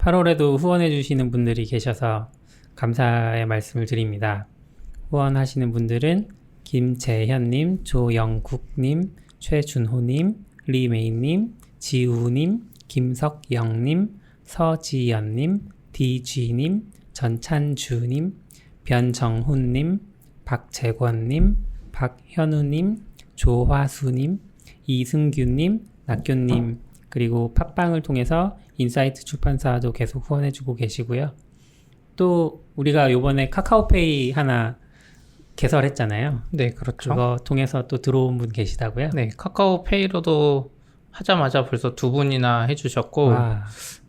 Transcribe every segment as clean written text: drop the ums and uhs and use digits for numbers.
8월에도 후원해주시는 분들이 계셔서 감사의 말씀을 드립니다. 후원하시는 분들은 김재현님, 조영국님, 최준호님, 리메이님, 지우님, 김석영님, 서지연님, DG님, 전찬주님, 변정훈님, 박재권님, 박현우님, 조화수님, 이승규님, 낙교님, 그리고 팟빵을 통해서 인사이트 출판사도 계속 후원해주고 계시고요. 또 우리가 요번에 카카오페이 하나 개설했잖아요. 네, 그렇죠. 그거 통해서 또 들어온 분 계시다고요? 네, 카카오페이로도 하자마자 벌써 2분이나 해주셨고, 와.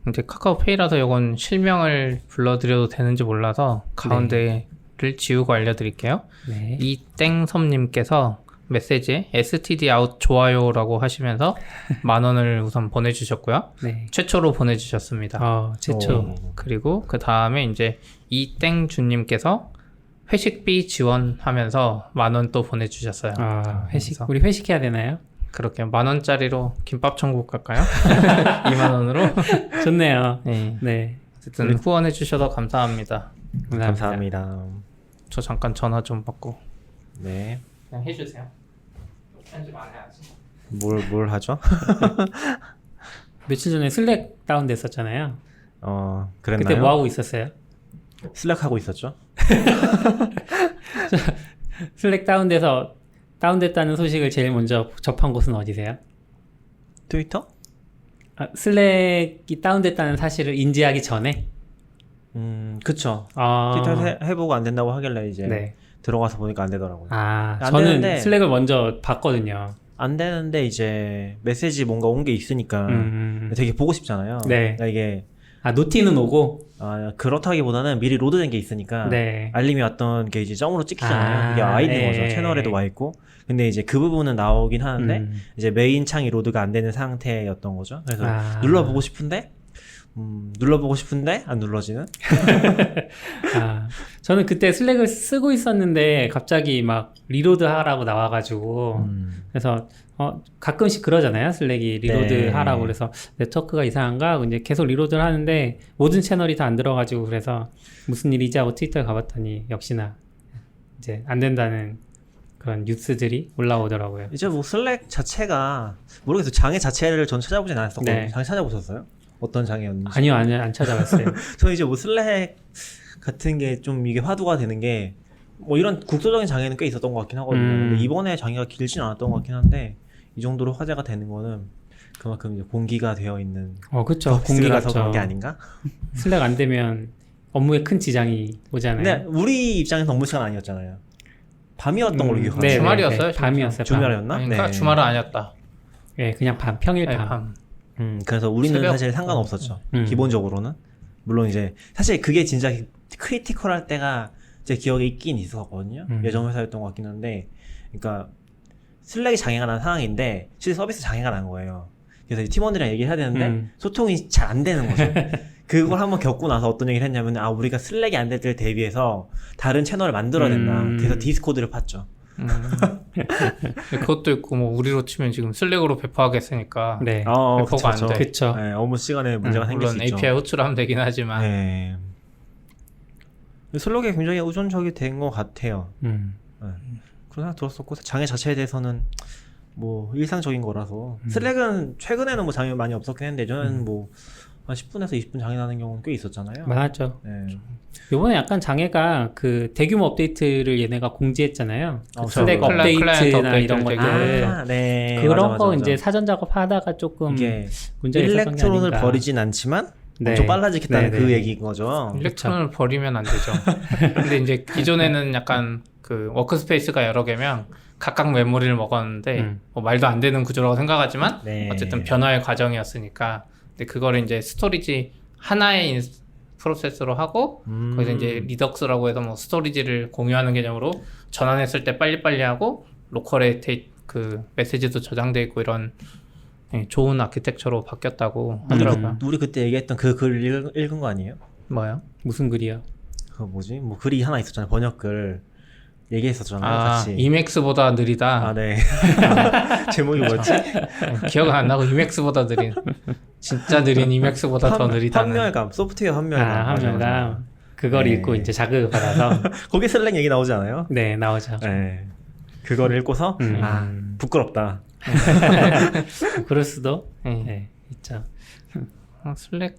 이제 카카오페이라서 이건 실명을 불러드려도 되는지 몰라서 가운데를 지우고 알려드릴게요. 네. 이땡섬님께서 메시지에 STD 아웃 좋아요라고 하시면서 10,000원을 우선 보내주셨고요. 네. 최초로 보내주셨습니다. 최초. 그리고 그 다음에 이제 이땡주님께서 회식비 지원하면서 10,000원 또 보내주셨어요. 회식, 그래서 우리 회식해야 되나요? 그렇게 10,000원짜리로 김밥 천국 갈까요? 20,000원으로? 좋네요. 네. 네. 어쨌든 후원해주셔서 감사합니다. 감사합니다. 저 잠깐 전화 좀 받고. 네. 그냥 해주세요. 편집 안 해야지. 뭘 하죠? 며칠 전에 슬랙 다운됐었잖아요. 그랬나요? 그때 뭐 하고 있었어요? 슬랙 하고 있었죠? 슬랙 다운됐다는 소식을 제일 먼저 접한 곳은 어디세요? 트위터? 슬랙이 다운됐다는 사실을 인지하기 전에? 그쵸. 트위터 해보고 안 된다고 하길래 이제 네. 들어가서 보니까 안 되더라고요. 저는 되는데, 슬랙을 먼저 봤거든요. 안 되는데 이제 메시지 뭔가 온 게 있으니까 되게 보고 싶잖아요. 네. 그러니까 이게 노티는 오고? 그렇다기보다는 미리 로드된 게 있으니까 네. 알림이 왔던 게 이제 점으로 찍히잖아요. 이게 와 있는 거죠. 채널에도 와 있고. 근데 이제 그 부분은 나오긴 하는데 이제 메인 창이 로드가 안 되는 상태였던 거죠. 그래서 눌러보고 싶은데 안 눌러지는? 저는 그때 슬랙을 쓰고 있었는데 갑자기 막 리로드 하라고 나와가지고 그래서 가끔씩 그러잖아요. 슬랙이 리로드 네. 하라고 그래서 네트워크가 이상한가? 이제 계속 리로드를 하는데 모든 채널이 다 안 들어가지고 그래서 무슨 일이지 하고 트위터에 가봤더니 역시나 이제 안 된다는 그런 뉴스들이 올라오더라고요. 이제 뭐 슬랙 자체가 모르겠어요. 장애 자체를 전 찾아보진 않았었거든요. 네. 장애 찾아보셨어요? 어떤 장애였는지? 아니요, 안 찾아봤어요. 저는 이제 뭐 슬랙 같은 게 좀 이게 화두가 되는 게 뭐 이런 국소적인 장애는 꽤 있었던 것 같긴 하거든요. 근데 이번에 장애가 길진 않았던 것 같긴 한데 이 정도로 화제가 되는 거는 그만큼 이제 공기가 되어 있는 그쵸. 공기가서 그런 게 아닌가? 슬랙 안 되면 업무에 큰 지장이 오잖아요. 근데 우리 입장에서 업무 시간 아니었잖아요. 밤이었던 걸로 기억하는데. 주말이었어요? 밤이었어요. 주말이었나? 아닌가? 네. 주말은 아니었다. 네, 그냥 평일 네, 밤. 그래서 우리는 새벽? 사실 상관없었죠. 기본적으로는. 물론 이제 사실 그게 진짜 크리티컬할 때가 제 기억에 있긴 있었거든요. 예전 회사였던 것 같긴 한데, 그러니까 슬랙이 장애가 난 상황인데 실제 서비스 장애가 난 거예요. 그래서 팀원들이랑 얘기를 해야 되는데 소통이 잘 안 되는 거죠. 그걸 한번 겪고 나서 어떤 얘기를 했냐면 우리가 슬랙이 안 될 때를 대비해서 다른 채널을 만들어야 된다. 그래서 디스코드를 팠죠. 그것도 있고 뭐 우리로 치면 지금 슬랙으로 배포하겠으니까 네. 배포가 안 돼. 그쵸. 네, 업무 시간에 문제가 생길 수 물론 있죠. API 호출하면 되긴 하지만 네. 슬랙이 굉장히 의존적이 된 것 같아요. 네. 그런 생각 들었었고 장애 자체에 대해서는 뭐 일상적인 거라서 슬랙은 최근에는 뭐 장애 많이 없었긴 했는데 저는 뭐 한 10분에서 20분 장애 나는 경우는 꽤 있었잖아요. 많았죠. 네. 요번에 약간 장애가 그 대규모 업데이트를 얘네가 공지했잖아요. 슬랙 그렇죠. 업데이트나 이런 업데이트를 것들. 네. 그런 거 이제 사전 작업하다가 조금 이게 문제가 있었던 게 일렉트론을 아닌가. 버리진 않지만 네. 엄청 빨라지겠다는 네, 그 네. 얘기인 거죠. 일렉트론을 버리면 안 되죠. 근데 이제 기존에는 약간 그 워크스페이스가 여러 개면 각각 메모리를 먹었는데 뭐 말도 안 되는 구조라고 생각하지만 네. 어쨌든 변화의 과정이었으니까 근데 그거를 이제 스토리지 하나의 프로세스로 하고 거기서 이제 리덕스라고 해서 뭐 스토리지를 공유하는 개념으로 전환했을 때 빨리빨리 하고 로컬에 그 메시지도 저장돼 있고 이런 좋은 아키텍처로 바뀌었다고 하더라고요. 우리 그때 얘기했던 그 글 읽은 거 아니에요? 뭐요? 무슨 글이요? 그 뭐지? 뭐 글이 하나 있었잖아요. 번역글. 얘기했었잖아요. 아, 같이. 이맥스보다 느리다. 아, 네. 제목이 뭐였지? 기억은 안 나고 이맥스보다 느린. 진짜 느린 이맥스보다 더 느리다는. 환멸감, 소프트웨어 환멸감. 아, 맞아, 한명가 맞아. 그걸 네. 읽고 이제 자극을 받아서 거기 슬랭 얘기 나오지 않아요? 네 나오죠. 네. 그거를 읽고서 아 부끄럽다. 그럴 수도 네. 네, 있죠. 슬랙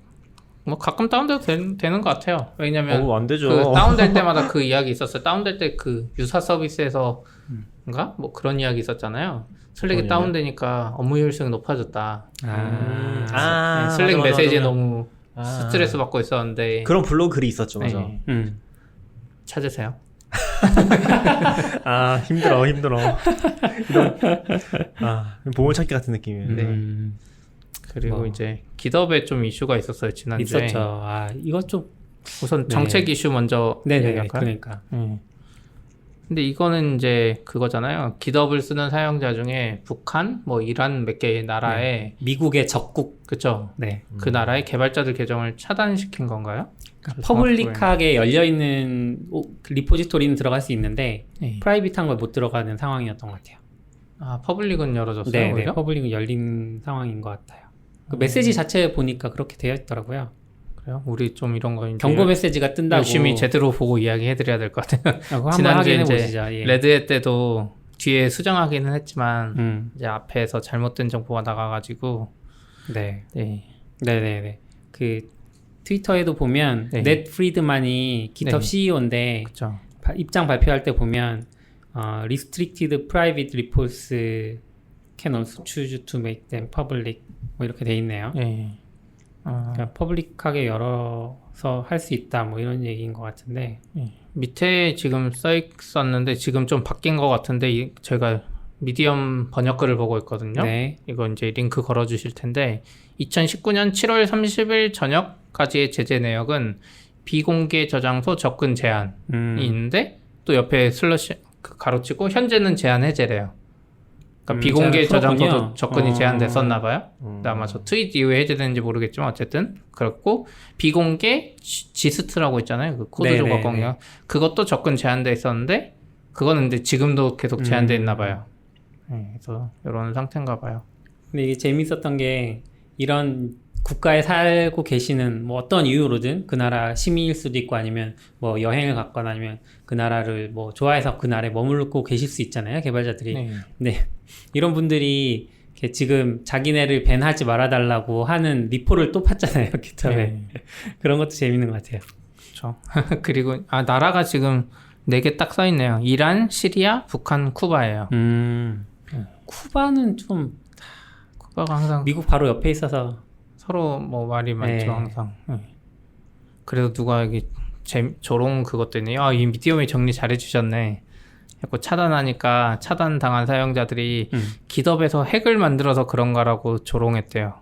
뭐 가끔 다운돼도 되는 것 같아요. 왜냐면 안 되죠. 그 다운될 때마다 그 이야기 있었어요. 다운될 때 그 유사 서비스에서인가 뭐 그런 이야기 있었잖아요. 슬랙이 어떤 다운되니까 업무 효율성이 높아졌다. 네, 슬랙 맞아, 메시지에 맞아. 너무 아. 스트레스 받고 있었는데 그런 블로그 글이 있었죠, 맞아. 네, 찾으세요. 아 힘들어. 이런 보물 찾기 같은 느낌이에요. 네. 그리고 뭐. 이제 기덥에 좀 이슈가 있었어요 지난주에. 있었죠. 아 이거 좀 우선 네. 정책 이슈 먼저 네네 얘기할까요? 그러니까 근데 이거는 이제 그거잖아요. 기덥을 쓰는 사용자 중에 북한, 뭐 이란 몇 개의 나라에 미국의 적국 그쵸? 네 그 나라의 개발자들 계정을 차단시킨 건가요? 퍼블릭하게 열려 있는 리포지토리는 들어갈 수 있는데 네. 프라이빗한 걸 못 들어가는 상황이었던 것 같아요. 아 퍼블릭은 열어줬어요. 네, 오히려? 퍼블릭은 열린 상황인 것 같아요. 그 메시지 자체에 보니까 그렇게 되어 있더라고요. 그래요? 우리 좀 이런 거 이제 경고 메시지가 뜬다고 열심히 제대로 보고 이야기해드려야 될 것 같아요. 한번 지난주에 확인해 이제 보시죠. 예. 레드햇 때도 뒤에 수정하기는 했지만 음, 이제 앞에서 잘못된 정보가 나가가지고 네, 네. 네네네. 그 트위터에도 보면 네. 넷 프리드만이 깃허브 네. CEO인데 그쵸. 입장 발표할 때 보면 restricted private reports can also choose to make them public 뭐 이렇게 돼 있네요. 네. 그러니까 퍼블릭하게 열어서 할 수 있다 뭐 이런 얘기인 것 같은데 밑에 지금 써 있었는데 지금 좀 바뀐 것 같은데 제가 미디엄 번역글을 보고 있거든요. 네. 이거 이제 링크 걸어 주실 텐데 2019년 7월 30일 저녁까지의 제재 내역은 비공개 저장소 접근 제한이 있는데 또 옆에 슬러시 가로치고 현재는 제한 해제래요. 그러니까 비공개 제한을 저장소도 풀었군요. 접근이 제한됐었나 봐요. 근데 아마 저 트윗 이후에 해제됐는지 모르겠지만 어쨌든 그렇고 비공개 지스트라고 있잖아요. 그 코드 네네네. 조각 공유 그것도 접근 제한돼 있었는데 그거는 근데 지금도 계속 제한돼 있나 봐요. 네, 그래서 이런 상태인가 봐요. 근데 이게 재밌었던 게 이런 국가에 살고 계시는 뭐 어떤 이유로든 그 나라 시민일 수도 있고 아니면 뭐 여행을 갔거나 아니면 그 나라를 뭐 좋아해서 그 나라에 머물고 계실 수 있잖아요 개발자들이. 네. 네. 이런 분들이 이렇게 지금 자기네를 밴하지 말아달라고 하는 리포를 또 팠잖아요 깃허브에. 네. 그런 것도 재밌는 것 같아요. 그렇죠. 그리고 나라가 지금 4개 딱 써있네요. 이란, 시리아, 북한, 쿠바예요. 쿠바는 좀 쿠바가 항상 미국 바로 옆에 있어서 서로 뭐 말이 많죠. 네. 항상. 네. 그래도 누가 여기 조롱 그것 때문에 이 미디엄이 정리 잘해주셨네. 자꾸 차단하니까 차단당한 사용자들이 깃허브에서 핵을 만들어서 그런가라고 조롱했대요.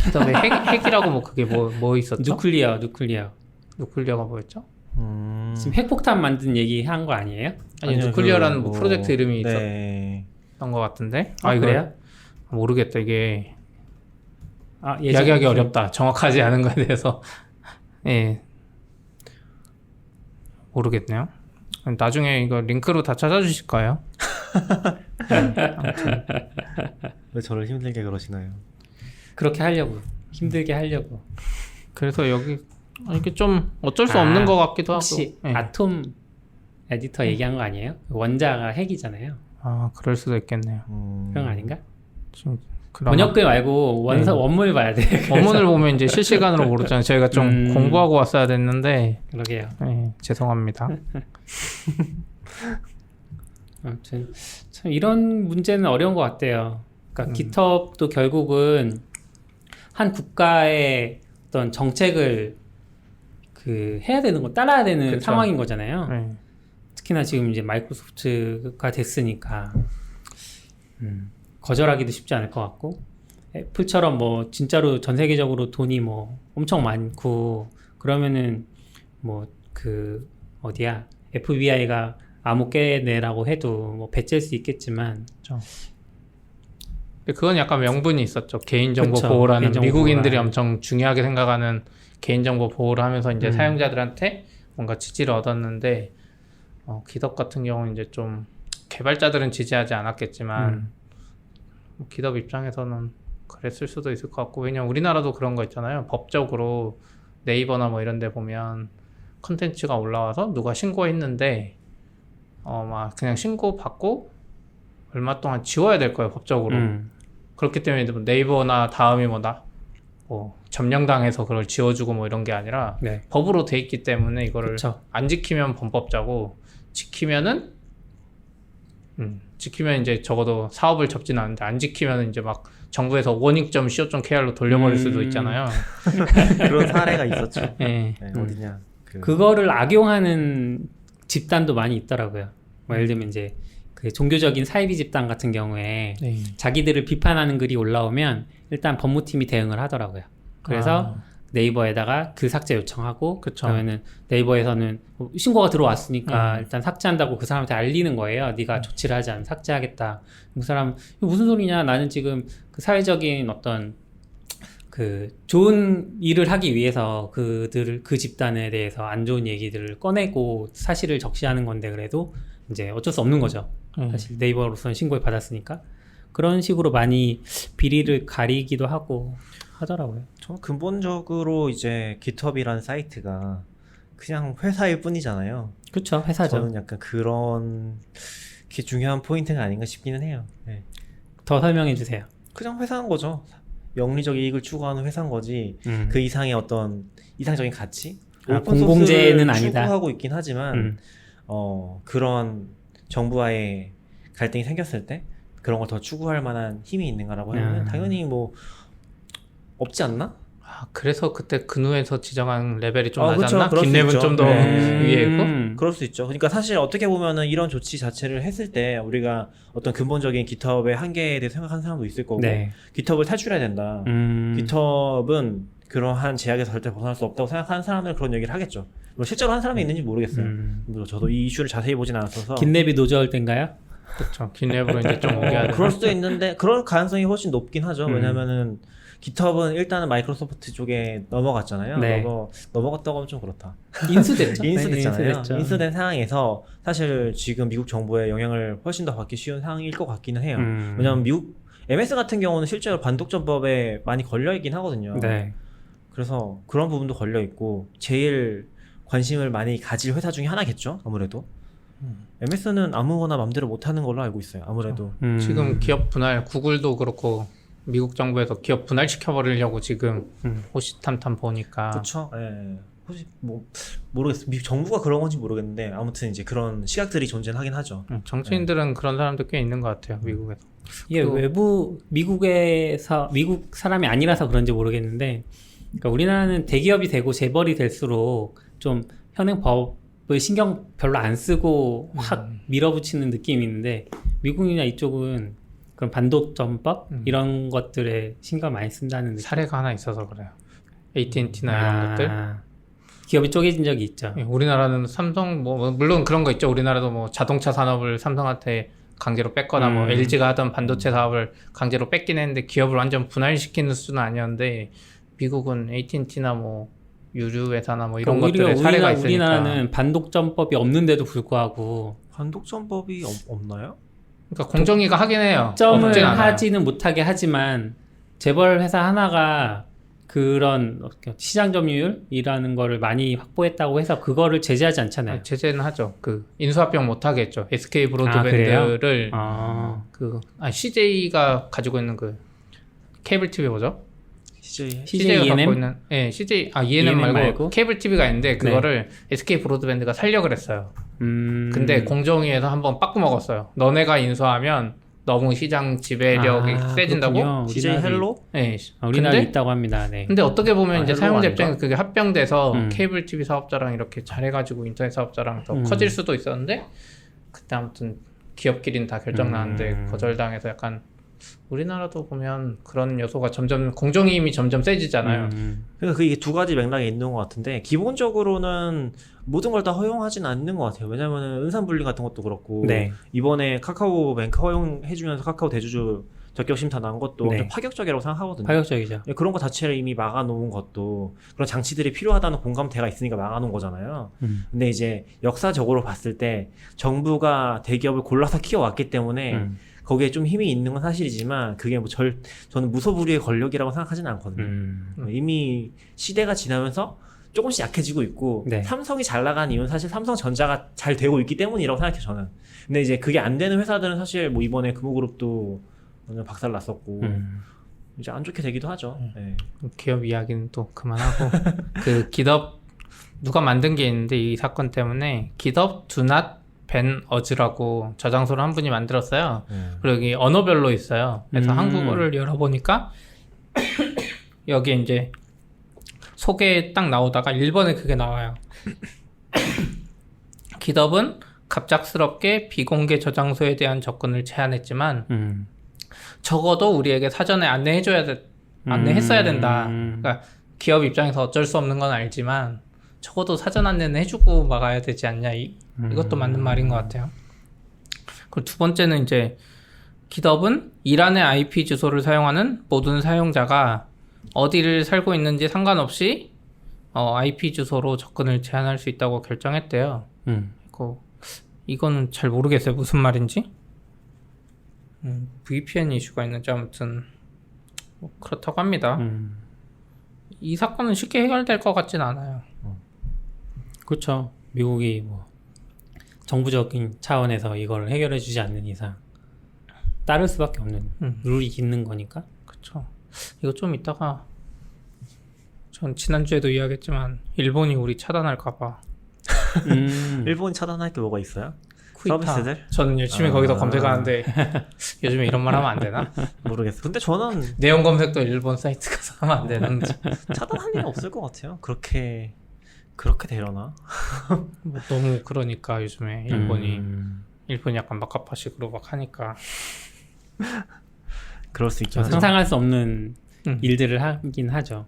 깃허브에 핵이라고 뭐 그게 뭐 있었죠? 누클리어가 뭐였죠? 지금 핵폭탄 만든 얘기 한 거 아니에요? 아니 누클리어라는 뭐 프로젝트 이름이 네. 있었던 것 같은데. 아, 이거 그래요? 모르겠다 이게. 예전에 이야기하기 어렵다. 정확하지 않은 거에 대해서. 예. 모르겠네요. 나중에 이거 링크로 다 찾아주실까요? 아무튼. 왜 저를 힘들게 그러시나요? 그렇게 하려고 힘들게 하려고. 그래서 이게 좀 어쩔 수 없는 것 같기도 하고. 혹시 예. 아톰 에디터 얘기한 거 아니에요? 원자가 핵이잖아요. 그럴 수도 있겠네요. 그런 거 아닌가? 지금 그나마 번역글 말고 원문을 봐야 돼. 원문을 보면 이제 실시간으로 모르잖아요. 저희가 좀 공부하고 왔어야 됐는데. 그러게요. 예, 죄송합니다. 아무튼 참 이런 문제는 어려운 것 같아요. 그러니까 깃허브도 결국은 한 국가의 어떤 정책을 해야 되는 거 따라야 되는 그쵸. 상황인 거잖아요. 예. 특히나 지금 이제 마이크로소프트가 됐으니까 거절하기도 쉽지 않을 것 같고 애플처럼 뭐 진짜로 전 세계적으로 돈이 뭐 엄청 많고 그러면은 뭐 FBI가 암호 깨내라고 해도 뭐 배째일 수 있겠지만 근데 그건 약간 명분이 있었죠. 개인정보 그쵸. 보호라는 개인정보 미국인들이 보호라는. 엄청 중요하게 생각하는 개인정보 보호를 하면서 이제 사용자들한테 뭔가 지지를 얻었는데 기덥 같은 경우는 이제 좀 개발자들은 지지하지 않았겠지만 기덥 입장에서는 그랬을 수도 있을 것 같고, 왜냐면 우리나라도 그런 거 있잖아요. 법적으로 네이버나 뭐 이런 데 보면 컨텐츠가 올라와서 누가 신고했는데 막 그냥 신고받고 얼마 동안 지워야 될 거예요, 법적으로. 그렇기 때문에 뭐 네이버나 다음이 뭐 점령당해서 그걸 지워주고 뭐 이런 게 아니라 네. 법으로 돼 있기 때문에 이거를 그쵸. 안 지키면 범법자고, 지키면 이제 적어도 사업을 접지는 않는데, 안 지키면 이제 막 정부에서 원익.co.kr로 돌려버릴 수도 있잖아요. 그런 사례가 있었죠. 네. 네, 어디냐. 그거를 악용하는 집단도 많이 있더라고요. 뭐 예를 들면 이제 그 종교적인 사이비 집단 같은 경우에 네. 자기들을 비판하는 글이 올라오면 일단 법무팀이 대응을 하더라고요. 그래서 네이버에다가 글 삭제 요청하고, 그쵸. 그러면은 네이버에서는 신고가 들어왔으니까 음. 일단 삭제한다고 그 사람한테 알리는 거예요. 네가 조치를 하지 않으면 삭제하겠다. 그 사람 이거 무슨 소리냐? 나는 지금 그 사회적인 어떤 그 좋은 일을 하기 위해서 그 집단에 대해서 안 좋은 얘기들을 꺼내고 사실을 적시하는 건데, 그래도 이제 어쩔 수 없는 거죠. 사실 네이버로서는 신고를 받았으니까. 그런 식으로 많이 비리를 가리기도 하고 하더라고요. 저는 근본적으로 이제 깃허브라는 사이트가 그냥 회사일 뿐이잖아요. 그렇죠, 회사죠. 저는 약간 그런 게 중요한 포인트가 아닌가 싶기는 해요. 네. 더 설명해 주세요. 그냥 회사인 거죠. 영리적 이익을 추구하는 회사인 거지. 그 이상의 어떤 이상적인 가치? 공공재는 아니다. 추구하고 있긴 하지만 그런 정부와의 갈등이 생겼을 때 그런 걸 더 추구할 만한 힘이 있는가라고 하면 당연히 뭐 없지 않나? 그래서 그때 근우에서 지정한 레벨이 좀 그쵸, 낮았나? 그럴 수 김랩은 있죠. 좀 더 위에 있고? 그럴 수 있죠. 그러니까 사실 어떻게 보면은 이런 조치 자체를 했을 때 우리가 어떤 근본적인 깃허브의 한계에 대해 생각하는 사람도 있을 거고, 네. 깃허브를 탈출해야 된다. 깃허브는 그러한 제약에서 절대 벗어날 수 없다고 생각하는 사람들은 그런 얘기를 하겠죠. 뭐 실제로 한 사람이 있는지 모르겠어요. 뭐 저도 이 이슈를 자세히 보진 않았어서. 김랩이 노저울 때인가요? 그렇죠. 김랩으로 이제 좀 옮겨야 돼. 그럴 수도 있는데 그럴 가능성이 훨씬 높긴 하죠. 왜냐면은 깃허브는 일단은 마이크로소프트 쪽에 넘어갔잖아요. 네. 넘어갔다고 하면 좀 그렇다. 인수됐죠. 인수됐잖아요. 인수됐죠. 인수된 상황에서 사실 지금 미국 정부의 영향을 훨씬 더 받기 쉬운 상황일 것 같기는 해요. 왜냐면 미국 MS 같은 경우는 실제로 반독점법에 많이 걸려 있긴 하거든요. 네. 그래서 그런 부분도 걸려 있고 제일 관심을 많이 가질 회사 중에 하나겠죠. 아무래도 MS는 아무거나 맘대로 못하는 걸로 알고 있어요. 아무래도 지금 기업 분할, 구글도 그렇고 미국 정부에서 기업 분할시켜버리려고 지금 호시탐탐 보니까. 그렇죠. 예. 혹시 뭐 모르겠어요. 미국 정부가 그런 건지 모르겠는데 아무튼 이제 그런 시각들이 존재하긴 하죠. 정치인들은 그런 사람들 꽤 있는 것 같아요. 미국에서. 이게 미국에서 미국 사람이 아니라서 그런지 모르겠는데, 그러니까 우리나라는 대기업이 되고 재벌이 될수록 좀 현행 법을 신경 별로 안 쓰고 확 밀어붙이는 느낌이 있는데, 미국이나 이쪽은 그런 반독점법 이런 것들에 신경 많이 쓴다는 느낌. 사례가 하나 있어서 그래요. AT&T나 이런 것들. 기업이 쪼개진 적이 있죠. 우리나라는 삼성 뭐 물론 그런 거 있죠. 우리나라도 뭐 자동차 산업을 삼성한테 강제로 뺐거나 뭐 LG가 하던 반도체 사업을 강제로 뺏긴 했는데 기업을 완전 분할시키는 수준은 아니었는데, 미국은 AT&T나 뭐 유류 회사나 뭐 이런 그러니까 것들에 사례가 있으니까. 우리나라는 반독점법이 없는데도 불구하고 반독점법이 없나요? 그러니까 공정위가 하긴 해요. 점을 없진 않아요. 하지는 못하게 하지만 재벌 회사 하나가 그런 시장 점유율이라는 거를 많이 확보했다고 해서 그거를 제재하지 않잖아요. 제재는 하죠. 그 인수합병 못하게 했죠. SK 그래요? 브로드밴드를 CJ가 가지고 있는 그 케이블 TV 뭐죠? CJ가 ENM? 갖고 있는 CJ ENM 말고 케이블 TV가 있는데 그거를 SK 브로드밴드가 살려 그랬어요. 근데 공정위에서 한번 빠꾸 먹었어요. 너네가 인수하면 너무 시장 지배력이 세진다고. 그렇군요. CJ 헬로? 네. 우리나라에 근데, 있다고 합니다. 네. 근데 어떻게 보면 이제 헬로가 사용자 아닌가? 입장에서 그게 합병돼서 케이블 TV 사업자랑 이렇게 잘해가지고 인터넷 사업자랑 더 커질 수도 있었는데, 그때 아무튼 기업끼리는 다 결정 나는데 거절당해서 약간, 우리나라도 보면 그런 요소가 점점 공정위 힘이 점점 세지잖아요. 그러니까 그게 두 가지 맥락에 있는 것 같은데, 기본적으로는 모든 걸 다 허용하진 않는 것 같아요. 왜냐면은 은산분리 같은 것도 그렇고, 네. 이번에 카카오뱅크 허용해주면서 카카오 대주주 적격 심사한 것도 네. 엄청 파격적이라고 생각하거든요. 파격적이죠. 그런 거 자체를 이미 막아놓은 것도 그런 장치들이 필요하다는 공감대가 있으니까 막아놓은 거잖아요. 근데 이제 역사적으로 봤을 때 정부가 대기업을 골라서 키워왔기 때문에 거기에 좀 힘이 있는 건 사실이지만 그게 뭐 저는 무소불위의 권력이라고 생각하지는 않거든요. 이미 시대가 지나면서 조금씩 약해지고 있고 네. 삼성이 잘 나간 이유는 사실 삼성전자가 잘 되고 있기 때문이라고 생각해요 저는. 근데 이제 그게 안 되는 회사들은 사실 뭐 이번에 금호그룹도 완전 박살 났었고 이제 안 좋게 되기도 하죠. 네. 기업 이야기는 또 그만하고 그 기덥 누가 만든 게 있는데 이 사건 때문에 기덥 do not ban us라고 저장소를 한 분이 만들었어요. 그리고 여기 언어별로 있어요. 그래서 한국어를 열어보니까 여기 이제 소개 딱 나오다가 일본에 그게 나와요. 기덥은 갑작스럽게 비공개 저장소에 대한 접근을 제한했지만 적어도 우리에게 사전에 안내했어야 된다. 그러니까 기업 입장에서 어쩔 수 없는 건 알지만 적어도 사전 안내는 해주고 막아야 되지 않냐. 이것도 맞는 말인 것 같아요. 그리고 두 번째는 이제 기덥은 이란의 IP 주소를 사용하는 모든 사용자가 어디를 살고 있는지 상관없이 IP 주소로 접근을 제한할 수 있다고 결정했대요. 이거는 잘 모르겠어요. 무슨 말인지. VPN 이슈가 있는지 아무튼 뭐 그렇다고 합니다. 이 사건은 쉽게 해결될 것 같진 않아요. 그렇죠. 미국이 뭐 정부적인 차원에서 이걸 해결해 주지 않는 이상 따를 수밖에 없는 룰이 있는 거니까. 그렇죠. 이거 좀 이따가 전 지난주에도 이야기했지만 일본이 우리 차단할까봐. 일본 차단할 게 뭐가 있어요? 쿠이타. 서비스들? 저는 열심히 거기서 검색하는데 요즘에 이런 말 하면 안 되나? 모르겠어. 근데 저는 내용 검색도 일본 사이트 가서 하면 안 되는지. 차단할 일은 없을 것 같아요. 그렇게 되려나? 뭐 너무 그러니까 요즘에 일본이 약간 막가파식으로 막 하니까. 그럴 수 있긴 하죠. 상상할 수 없는 일들을 하긴 하죠.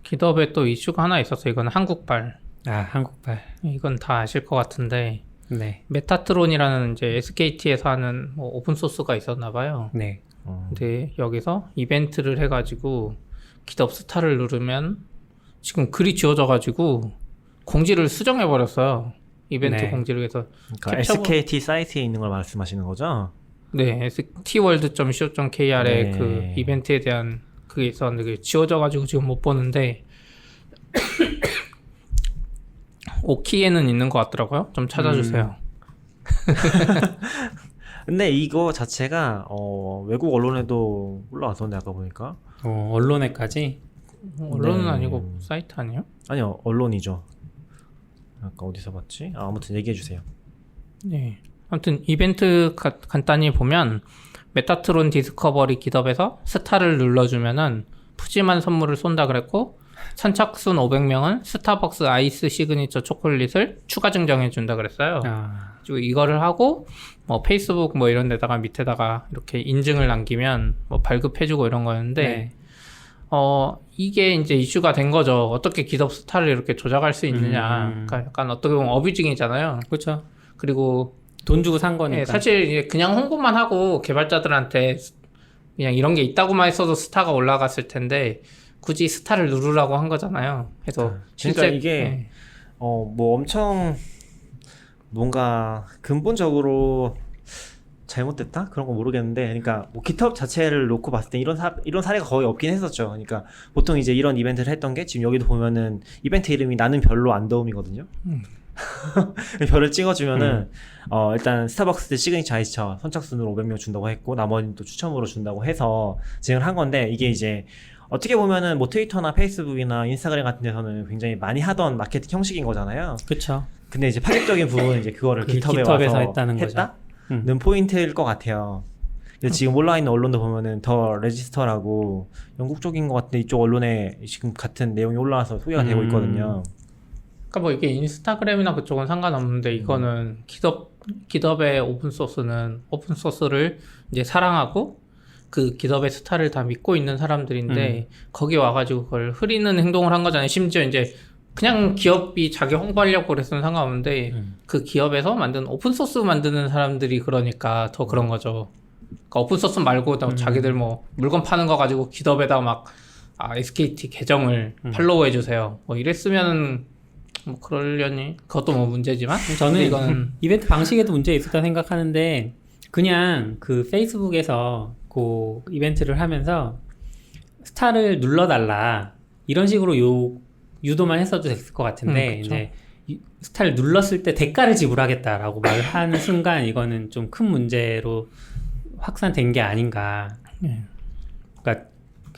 기덥에 또 이슈가 하나 있었어요. 이건 한국발. 한국발. 이건 다 아실 것 같은데 네. 메타트론이라는 이제 SKT에서 하는 뭐 오픈 소스가 있었나 봐요. 네. 근데 여기서 이벤트를 해가지고 기덥 스타를 누르면 지금 글이 지워져가지고 공지를 수정해버렸어요. 이벤트 네. 공지를 해서 그러니까 SKT 사이트에 있는 걸 말씀하시는 거죠? 네, stworld.co.kr에 네. 그 이벤트에 대한 그게 있었는데 그게 지워져가지고 지금 못 보는데 오키에는 있는 것 같더라고요. 좀 찾아주세요. 근데 이거 자체가 외국 언론에도 올라왔었는데 아까 보니까 언론에까지. 언론은 네. 아니고 사이트 아니에요? 아니요 언론이죠. 아까 어디서 봤지? 아무튼 얘기해 주세요. 네. 아무튼 이벤트 간단히 보면 메타트론 디스커버리 기덥에서 스타를 눌러주면은 푸짐한 선물을 쏜다 그랬고 선착순 500명은 스타벅스 아이스 시그니처 초콜릿을 추가 증정해 준다 그랬어요. 그리고 이거를 하고 뭐 페이스북 뭐 이런 데다가 밑에다가 이렇게 인증을 남기면 뭐 발급해주고 이런 거였는데 네. 이게 이제 이슈가 된 거죠. 어떻게 기덥 스타를 이렇게 조작할 수 있느냐. 그러니까 약간 어떻게 보면 어뷰징이잖아요. 그렇죠. 그리고 돈 주고 산 거니까. 네, 사실 이제 그냥 홍보만 하고 개발자들한테 그냥 이런 게 있다고만 했어도 스타가 올라갔을 텐데 굳이 스타를 누르라고 한 거잖아요. 그래서 그러니까 이게 뭐 엄청 뭔가 근본적으로 잘못됐다? 그런 거 모르겠는데, 그러니까 뭐 GitHub 자체를 놓고 봤을 때 이런 사례가 거의 없긴 했었죠. 그러니까 보통 이제 이런 이벤트를 했던 게 지금 여기도 보면은 이벤트 이름이 나는 별로 안 더움이거든요. 별을 찍어주면은 일단 스타벅스 시그니처 아이스처 선착순으로 500명 준다고 했고 나머지는 또 추첨으로 준다고 해서 진행을 한 건데, 이게 이제 어떻게 보면은 뭐 트위터나 페이스북이나 인스타그램 같은 데서는 굉장히 많이 하던 마케팅 형식인 거잖아요. 그렇죠. 근데 이제 파격적인 부분은 이제 그거를 GitHub에 와서 했다는 는 포인트일 것 같아요. 근데 지금 올라와있는 언론도 보면은 더 레지스터라고 영국 쪽인 것 같은데 이쪽 언론에 지금 같은 내용이 올라와서 소개가 되고 있거든요. 그러니까 뭐 이게 인스타그램이나 그쪽은 상관없는데 이거는 기덥의 오픈소스를 이제 사랑하고 그 기덥의 스타를 다 믿고 있는 사람들인데 거기 와가지고 그걸 흐리는 행동을 한 거잖아요. 심지어 이제 그냥 기업이 자기 홍보하려고 그랬으면 상관없는데 그 기업에서 만든 오픈소스 만드는 사람들이 그러니까 더 그런 거죠. 그러니까 오픈소스 말고 자기들 뭐 물건 파는 거 가지고 깃업에다 막 SKT 계정을 팔로우해 주세요. 뭐 이랬으면은 뭐 그러려니 그것도 뭐 문제지만 저는 이거는 이벤트 방식에도 문제가 있었다 생각하는데 그냥 그 페이스북에서 그 이벤트를 하면서 스타를 눌러달라 이런 식으로 유도만 했어도 됐을 것 같은데 이제 스타를 눌렀을 때 대가를 지불하겠다라고 말하는 순간 이거는 좀 큰 문제로 확산된 게 아닌가. 그러니까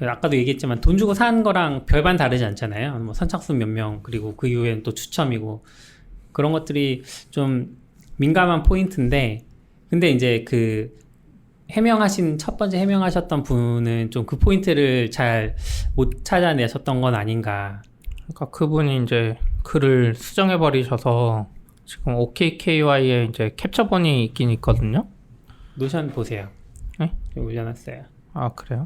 아까도 얘기했지만 돈 주고 사는 거랑 별반 다르지 않잖아요. 뭐 선착순 몇 명 그리고 그 이후에는 또 추첨이고 그런 것들이 좀 민감한 포인트인데 근데 이제 그 첫 번째 해명하셨던 분은 좀 그 포인트를 잘 못 찾아내셨던 건 아닌가. 그러니까 그분이 이제 글을 수정해 버리셔서 지금 OKKY에 이제 캡처본이 있긴 있거든요. 노션 보세요. 네? 올려놨어요. 아 그래요?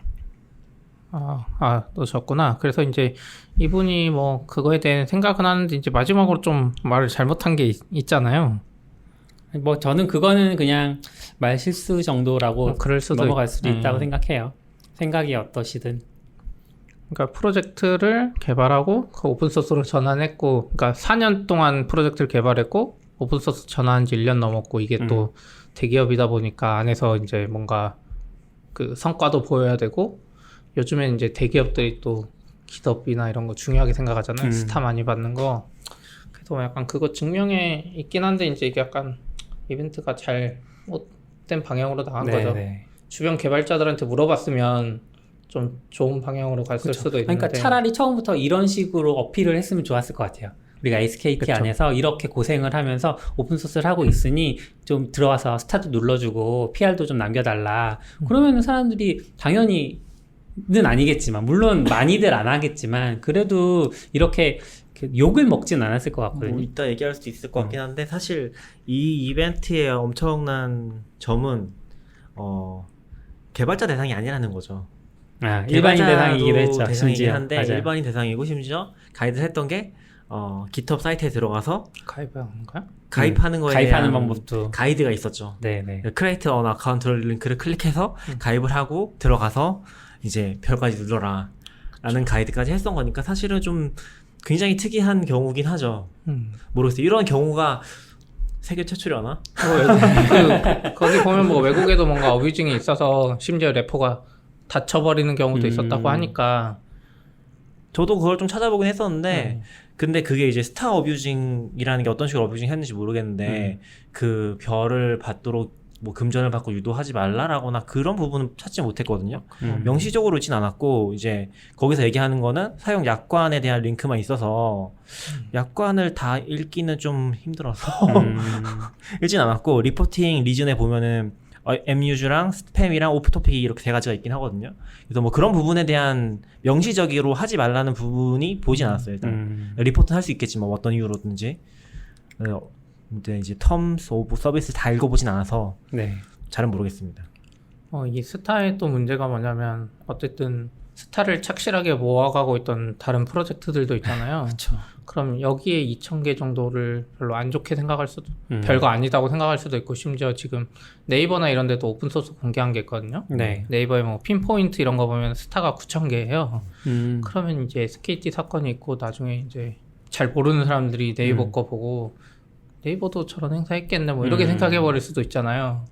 넣으셨구나. 그래서 이제 이분이 뭐 그거에 대해 생각은 하는데 이제 마지막으로 좀 말을 잘못한 게 있잖아요. 뭐 저는 그거는 그냥 말 실수 정도라고 그럴 수도 넘어갈 수도 있다고 생각해요. 생각이 어떠시든. 그러니까 프로젝트를 개발하고 그 오픈소스로 전환했고, 그러니까 4년 동안 프로젝트를 개발했고 오픈소스 전환한 지 1년 넘었고 이게 또 대기업이다 보니까 안에서 이제 뭔가 그 성과도 보여야 되고 요즘엔 이제 대기업들이 또 깃업이나 이런 거 중요하게 생각하잖아요. 스타 많이 받는 거. 그래서 약간 그거 증명에 있긴 한데 이제 이게 약간 이벤트가 잘못된 방향으로 나간 거죠. 주변 개발자들한테 물어봤으면 좀 좋은 방향으로 갔을 수도 있는데. 그러니까 차라리 처음부터 이런 식으로 어필을 했으면 좋았을 것 같아요. 우리가 SKT 그쵸. 안에서 이렇게 고생을 하면서 오픈소스를 하고 있으니 좀 들어와서 스타도 눌러주고 PR도 좀 남겨달라. 그러면 사람들이 당연히는 아니겠지만 물론 많이들 안 하겠지만 그래도 이렇게 욕을 먹진 않았을 것 같거든요. 뭐 이따 얘기할 수도 있을 것 같긴 한데 사실 이 이벤트의 엄청난 점은 개발자 대상이 아니라는 거죠. 일반인 대상이기도 했죠. 대상이긴 심지어. 한데 맞아요. 일반인 대상이고 심지어 가이드를 했던 게 깃허브 사이트에 들어가서 가입하는가요? 가입하는 거에 가입하는 대한 방법도. 가이드가 있었죠. 네네. 크리에이트 언 어카운트 링크를 클릭해서 가입을 하고 들어가서 이제 별까지 눌러라 라는 가이드까지 했던 거니까 사실은 좀 굉장히 특이한 경우긴 하죠. 모르겠어요. 이런 경우가 세계 최초려나? 거기 보면 뭐 외국에도 뭔가 어뷰징이 있어서 심지어 래퍼가 다쳐버리는 경우도 있었다고 하니까 저도 그걸 좀 찾아보긴 했었는데 근데 그게 이제 스타 어뷰징이라는 게 어떤 식으로 어뷰징 했는지 모르겠는데 그 별을 받도록 뭐 금전을 받고 유도하지 말라라거나 그런 부분은 찾지 못했거든요. 명시적으로 있진 않았고 이제 거기서 얘기하는 거는 사용 약관에 대한 링크만 있어서 약관을 다 읽기는 좀 힘들어서 읽진 않았고 리포팅 리즌에 보면은 MU즈랑 스팸이랑 오프토픽이 이렇게 세 가지가 있긴 하거든요. 그래서 뭐 그런 부분에 대한 명시적으로 하지 말라는 부분이 보이진 않았어요. 일단 리포트는 할 수 있겠지만 어떤 이유로든지. 근데 이제 텀스 오브 서비스 다 읽어보진 않아서 잘은 모르겠습니다. 이 스타의 또 문제가 뭐냐면 어쨌든 스타를 착실하게 모아가고 있던 다른 프로젝트들도 있잖아요. 그렇죠. 그럼 여기에 2,000개 정도를 별로 안 좋게 생각할 수도 별거 아니다고 생각할 수도 있고 심지어 지금 네이버나 이런 데도 오픈소스 공개한 게 있거든요. 네이버에 뭐 핀포인트 이런 거 보면 스타가 9,000개예요. 그러면 이제 SKT 사건이 있고 나중에 이제 잘 모르는 사람들이 네이버 거 보고 네이버도 저런 행사 했겠네 뭐 이렇게 생각해 버릴 수도 있잖아요.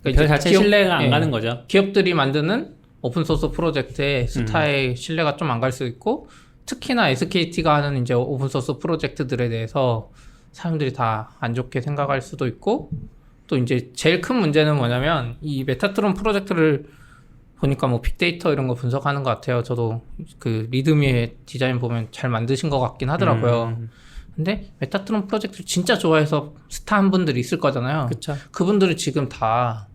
그러니까 별 자체 신뢰가 안 가는 거죠. 기업들이 만드는 오픈소스 프로젝트에 스타의 신뢰가 좀 안 갈 수 있고 특히나 SKT가 하는 이제 오픈소스 프로젝트들에 대해서 사람들이 다 안 좋게 생각할 수도 있고 또 이제 제일 큰 문제는 뭐냐면 이 메타트론 프로젝트를 보니까 뭐 빅데이터 이런 거 분석하는 것 같아요. 저도 그 리드미의 디자인 보면 잘 만드신 것 같긴 하더라고요. 근데 메타트론 프로젝트를 진짜 좋아해서 스타 한 분들이 있을 거잖아요. 그쵸. 그분들은 지금 다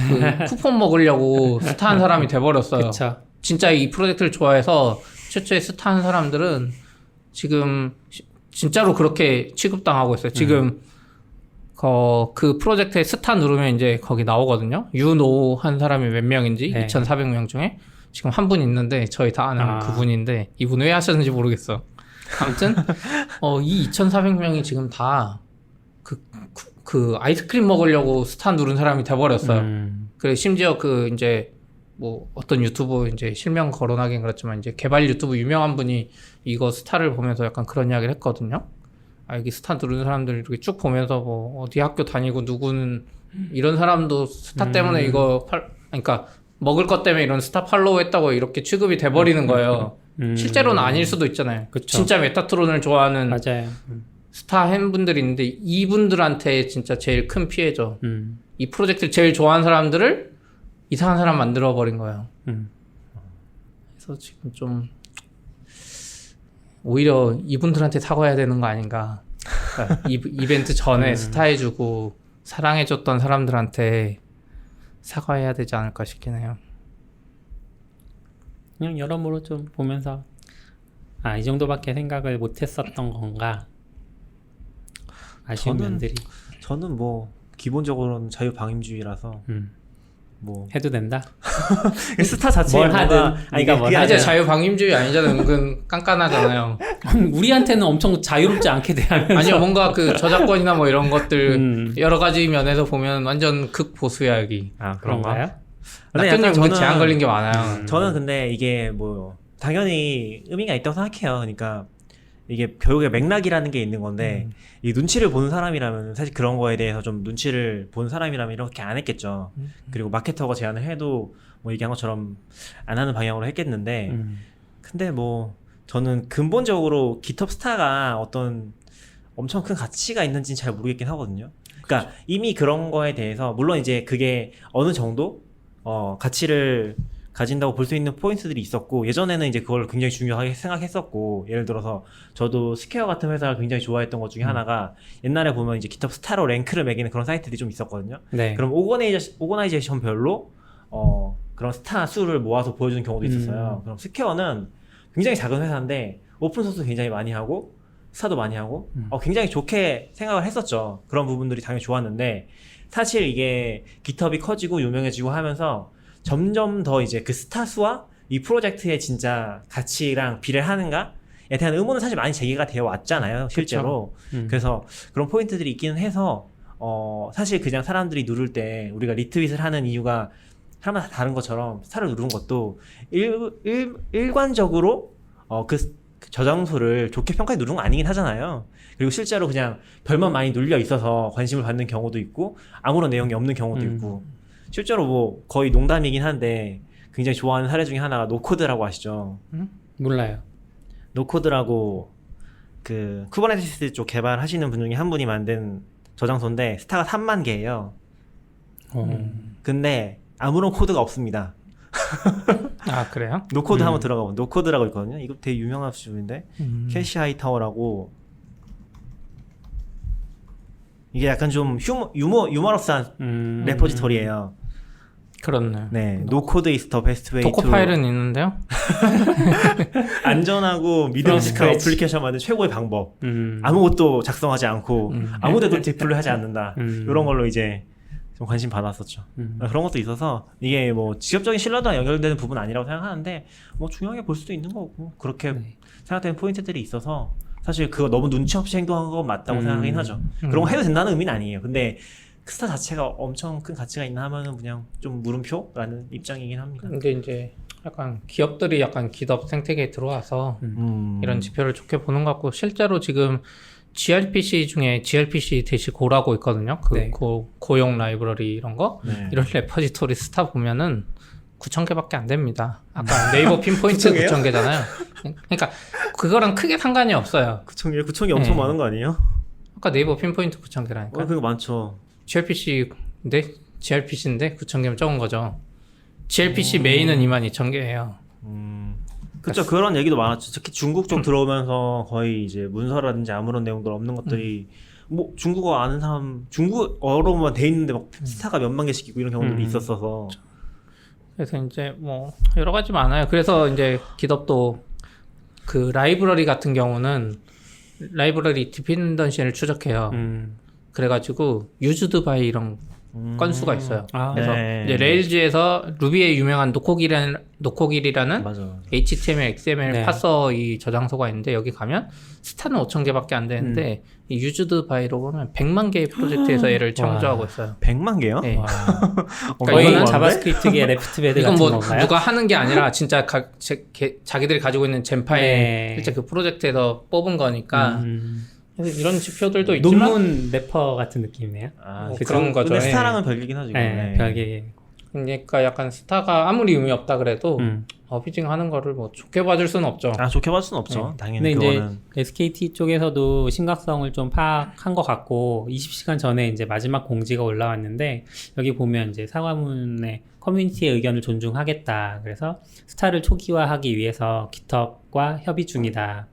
그 쿠폰 먹으려고 스타 한 사람이 돼버렸어요. 그쵸. 진짜 이 프로젝트를 좋아해서 최초에 스타 한 사람들은 지금 진짜로 그렇게 취급당하고 있어요. 지금 그 프로젝트에 스타 누르면 이제 거기 나오거든요. 유노 한 사람이 몇 명인지 2,400명 중에 지금 한 분 있는데 저희 다 아는 그분인데 이분 왜 하셨는지 모르겠어. 아무튼 이 2,400명이 지금 다 그 아이스크림 먹으려고 스타 누른 사람이 돼버렸어요. 그래 심지어 그 이제 뭐 어떤 유튜브 이제 실명 거론하긴 그렇지만 이제 개발 유튜브 유명한 분이 이거 스타를 보면서 약간 그런 이야기를 했거든요. 아 여기 스타 누른 사람들 이렇게 쭉 보면서 뭐 어디 학교 다니고 누구는 이런 사람도 스타 때문에 이거 그러니까 먹을 것 때문에 이런 스타 팔로우 했다고 이렇게 취급이 돼버리는 거예요. 실제로는 아닐 수도 있잖아요. 그쵸. 진짜 메타트론을 좋아하는 맞아요. 스타 팬분들이 있는데 이분들한테 진짜 제일 큰 피해죠. 이 프로젝트를 제일 좋아하는 사람들을 이상한 사람 만들어 버린 거예요. 그래서 지금 좀 오히려 이분들한테 사과해야 되는 거 아닌가. 그러니까 이벤트 전에 스타해주고 사랑해줬던 사람들한테 사과해야 되지 않을까 싶긴 해요. 그냥 여러모로 좀 보면서 이 정도밖에 생각을 못했었던 건가 아쉬운 면들이 저는 뭐 기본적으로는 자유방임주의라서 뭐 해도 된다. 스타 자체에 뭘 하든. 그러니까 뭘 그게 이제 아니라 자유방임주의 아니잖아요. 은근 깐깐하잖아요. 우리한테는 엄청 자유롭지 않게 대하면서 아니요, 뭔가 그 저작권이나 뭐 이런 것들 여러 가지 면에서 보면 완전 극보수야 여기. 그런가요? 근데 낙견님 약간 그 제한 걸린 게 많아요. 저는 근데 이게 뭐 당연히 의미가 있다고 생각해요. 그러니까 이게 교육의 맥락이라는 게 있는 건데 이 눈치를 보는 사람이라면 사실 그런 거에 대해서 좀 눈치를 보는 사람이라면 이렇게 안 했겠죠. 그리고 마케터가 제안을 해도 뭐 얘기한 것처럼 안 하는 방향으로 했겠는데 근데 뭐 저는 근본적으로 GitHub 스타가 어떤 엄청 큰 가치가 있는지는 잘 모르겠긴 하거든요. 그러니까 이미 그런 거에 대해서 물론 이제 그게 어느 정도 가치를 가진다고 볼 수 있는 포인트들이 있었고 예전에는 이제 그걸 굉장히 중요하게 생각했었고 예를 들어서 저도 스퀘어 같은 회사를 굉장히 좋아했던 것 중에 하나가 옛날에 보면 이제 GitHub 스타로 랭크를 매기는 그런 사이트들이 좀 있었거든요. 네. 그럼 오거나이제이션별로 그런 스타 수를 모아서 보여주는 경우도 있었어요. 그럼 스퀘어는 굉장히 작은 회사인데 오픈소스 굉장히 많이 하고 스타도 많이 하고 굉장히 좋게 생각을 했었죠. 그런 부분들이 당연히 좋았는데 사실 이게 GitHub이 커지고 유명해지고 하면서 점점 더 이제 그 스타 수와 이 프로젝트의 진짜 가치랑 비례를 하는가에 대한 의문은 사실 많이 제기가 되어 왔잖아요, 실제로. 그래서 그런 포인트들이 있기는 해서 사실 그냥 사람들이 누를 때 우리가 리트윗을 하는 이유가 사람마다 다른 것처럼 스타를 누르는 것도 일관적으로 그 저장소를 좋게 평가해 누르는 거 아니긴 하잖아요. 그리고 실제로 그냥 별만 많이 눌려 있어서 관심을 받는 경우도 있고 아무런 내용이 없는 경우도 있고 실제로 뭐 거의 농담이긴 한데 굉장히 좋아하는 사례 중에 하나가 노코드라고 아시죠? 몰라요. 노코드라고 그 쿠버네티스 쪽 개발하시는 분 중에 한 분이 만든 저장소인데 스타가 3만 개예요. 근데 아무런 코드가 없습니다. 아 그래요? 노코드 한번 들어가 보면 노코드라고 있거든요. 이거 되게 유명한 수준인데 캐시 하이타워라고 이게 약간 좀 유머러스한 레포지토리예요. 그렇네요. 네, 노코드 is the best way 도커 to 파일은 있는데요? 안전하고 믿음직한 어플리케이션 만드는 최고의 방법. 아무것도 작성하지 않고 아무데도 디플로이하지 않는다. 이런 걸로 이제 좀 관심 받았었죠. 그런 것도 있어서 이게 뭐 직접적인 신뢰도와 연결되는 부분은 아니라고 생각하는데 뭐 중요하게 볼 수도 있는 거고 그렇게 생각되는 포인트들이 있어서 사실 그거 너무 눈치 없이 행동한 건 맞다고 생각하긴 하죠. 그런 거 해도 된다는 의미는 아니에요. 근데 스타 자체가 엄청 큰 가치가 있나 하면은 그냥 좀 물음표라는 입장이긴 합니다. 근데 이제 약간 기업들이 약간 GitHub 생태계에 들어와서 이런 지표를 좋게 보는 것 같고 실제로 지금 gRPC 중에 gRPC-고라고 있거든요. 그 네. 고용 라이브러리 이런 거 네. 이런 레포지토리 스타 보면은 9,000개밖에 안 됩니다. 아까 네이버 핀포인트 9,000개잖아요. 그러니까 그거랑 크게 상관이 없어요. 9,000개 엄청 네. 많은 거 아니에요? 아까 네이버 핀포인트 9,000개라니까. 그거 많죠. gRPC인데 9,000개면 적은 거죠. gRPC 메인은 22,000개예요. 그쵸. 그런 얘기도 많았죠. 특히 중국 쪽 들어오면서 거의 이제 문서라든지 아무런 내용들 없는 것들이 뭐 중국어 아는 사람 중국어로만 돼 있는데 막 스타가 몇만 개씩 있고 이런 경우들이 있었어서 그래서 이제 뭐 여러 가지 많아요. 그래서 이제 GitHub도 그 라이브러리 같은 경우는 라이브러리 디펜던시를 추적해요. 그래가지고 used by 이런 건수가 있어요. 아, 그래서 네. 이제 레일즈에서 루비의 유명한 노코길이라는 맞아. HTML, XML 네. 파서 이 저장소가 있는데 여기 가면 스타는 5,000개밖에 안 되는데 이 유즈드 바이로 보면 100만 개의 프로젝트에서 얘를 창조하고 있어요. 100만 개요? 네. 거의 이거는 자바스크립트계 레프트베드 이건 같은 뭐 건가요? 누가 하는 게 아니라 진짜 자기들이 가지고 있는 젠 파일 네. 실제 그 프로젝트에서 뽑은 거니까 그래서 이런 지표들도 있지만 논문 래퍼 같은 느낌이네요. 아, 뭐 그런 거죠. 근데 예. 스타랑은 별개긴 하죠. 네, 별개. 그러니까 약간 스타가 아무리 의미 없다 그래도 피징 하는 거를 뭐 좋게 봐줄 수는 없죠. 아, 좋게 봤을 수는 없죠. 당연히 근데 이제 그거는. SKT 쪽에서도 심각성을 좀 파악한 것 같고 20시간 전에 이제 마지막 공지가 올라왔는데 여기 보면 이제 사과문에 커뮤니티의 의견을 존중하겠다. 그래서 스타를 초기화하기 위해서 깃허브과 협의 중이다.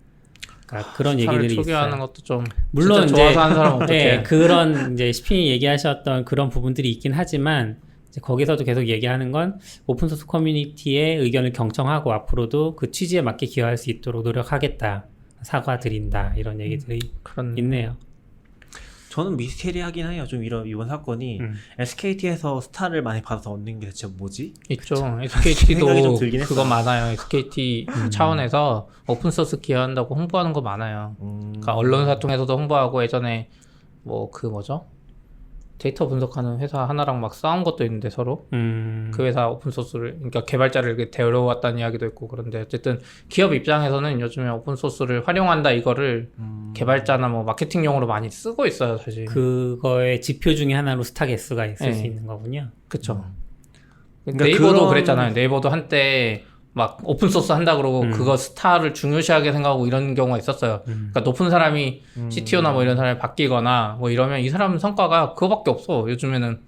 그러니까 그런 스타를 얘기들이 초기화하는 있어요. 것도 좀 물론 진짜 좋아서 이제 하는 사람은 어떻게 네, 그런 이제 시핀이 얘기하셨던 그런 부분들이 있긴 하지만 이제 거기서도 계속 얘기하는 건 오픈소스 커뮤니티의 의견을 경청하고 앞으로도 그 취지에 맞게 기여할 수 있도록 노력하겠다. 사과드린다. 이런 얘기들이 그런 있네요. 저는 미스테리하긴 해요. 좀 이번 사건이 SKT에서 스타를 많이 받아서 얻는 게 대체 뭐지? 있죠. 생각이 좀 SKT도 들긴 그거 했어요. 많아요. SKT 차원에서 오픈소스 기여한다고 홍보하는 거 많아요. 그러니까 언론사 통해서도 홍보하고 예전에 뭐 그 뭐죠? 데이터 분석하는 회사 하나랑 막 싸운 것도 있는데 서로 그 회사 오픈소스를 그러니까 개발자를 이렇게 데려왔다는 이야기도 있고 그런데 어쨌든 기업 입장에서는 요즘에 오픈소스를 활용한다 이거를 개발자나 뭐 마케팅용으로 많이 쓰고 있어요 사실. 그거의 지표 중에 하나로 스타 개수가 있을 네. 수 있는 거군요. 그쵸. 그러니까 네이버도 그런- 그랬잖아요. 네이버도 한때 막 오픈소스 한다 그러고 그거 스타를 중요시하게 생각하고 이런 경우가 있었어요. 그러니까 높은 사람이 CTO나 뭐 이런 사람이 바뀌거나 뭐 이러면 이 사람 성과가 그거밖에 없어. 요즘에는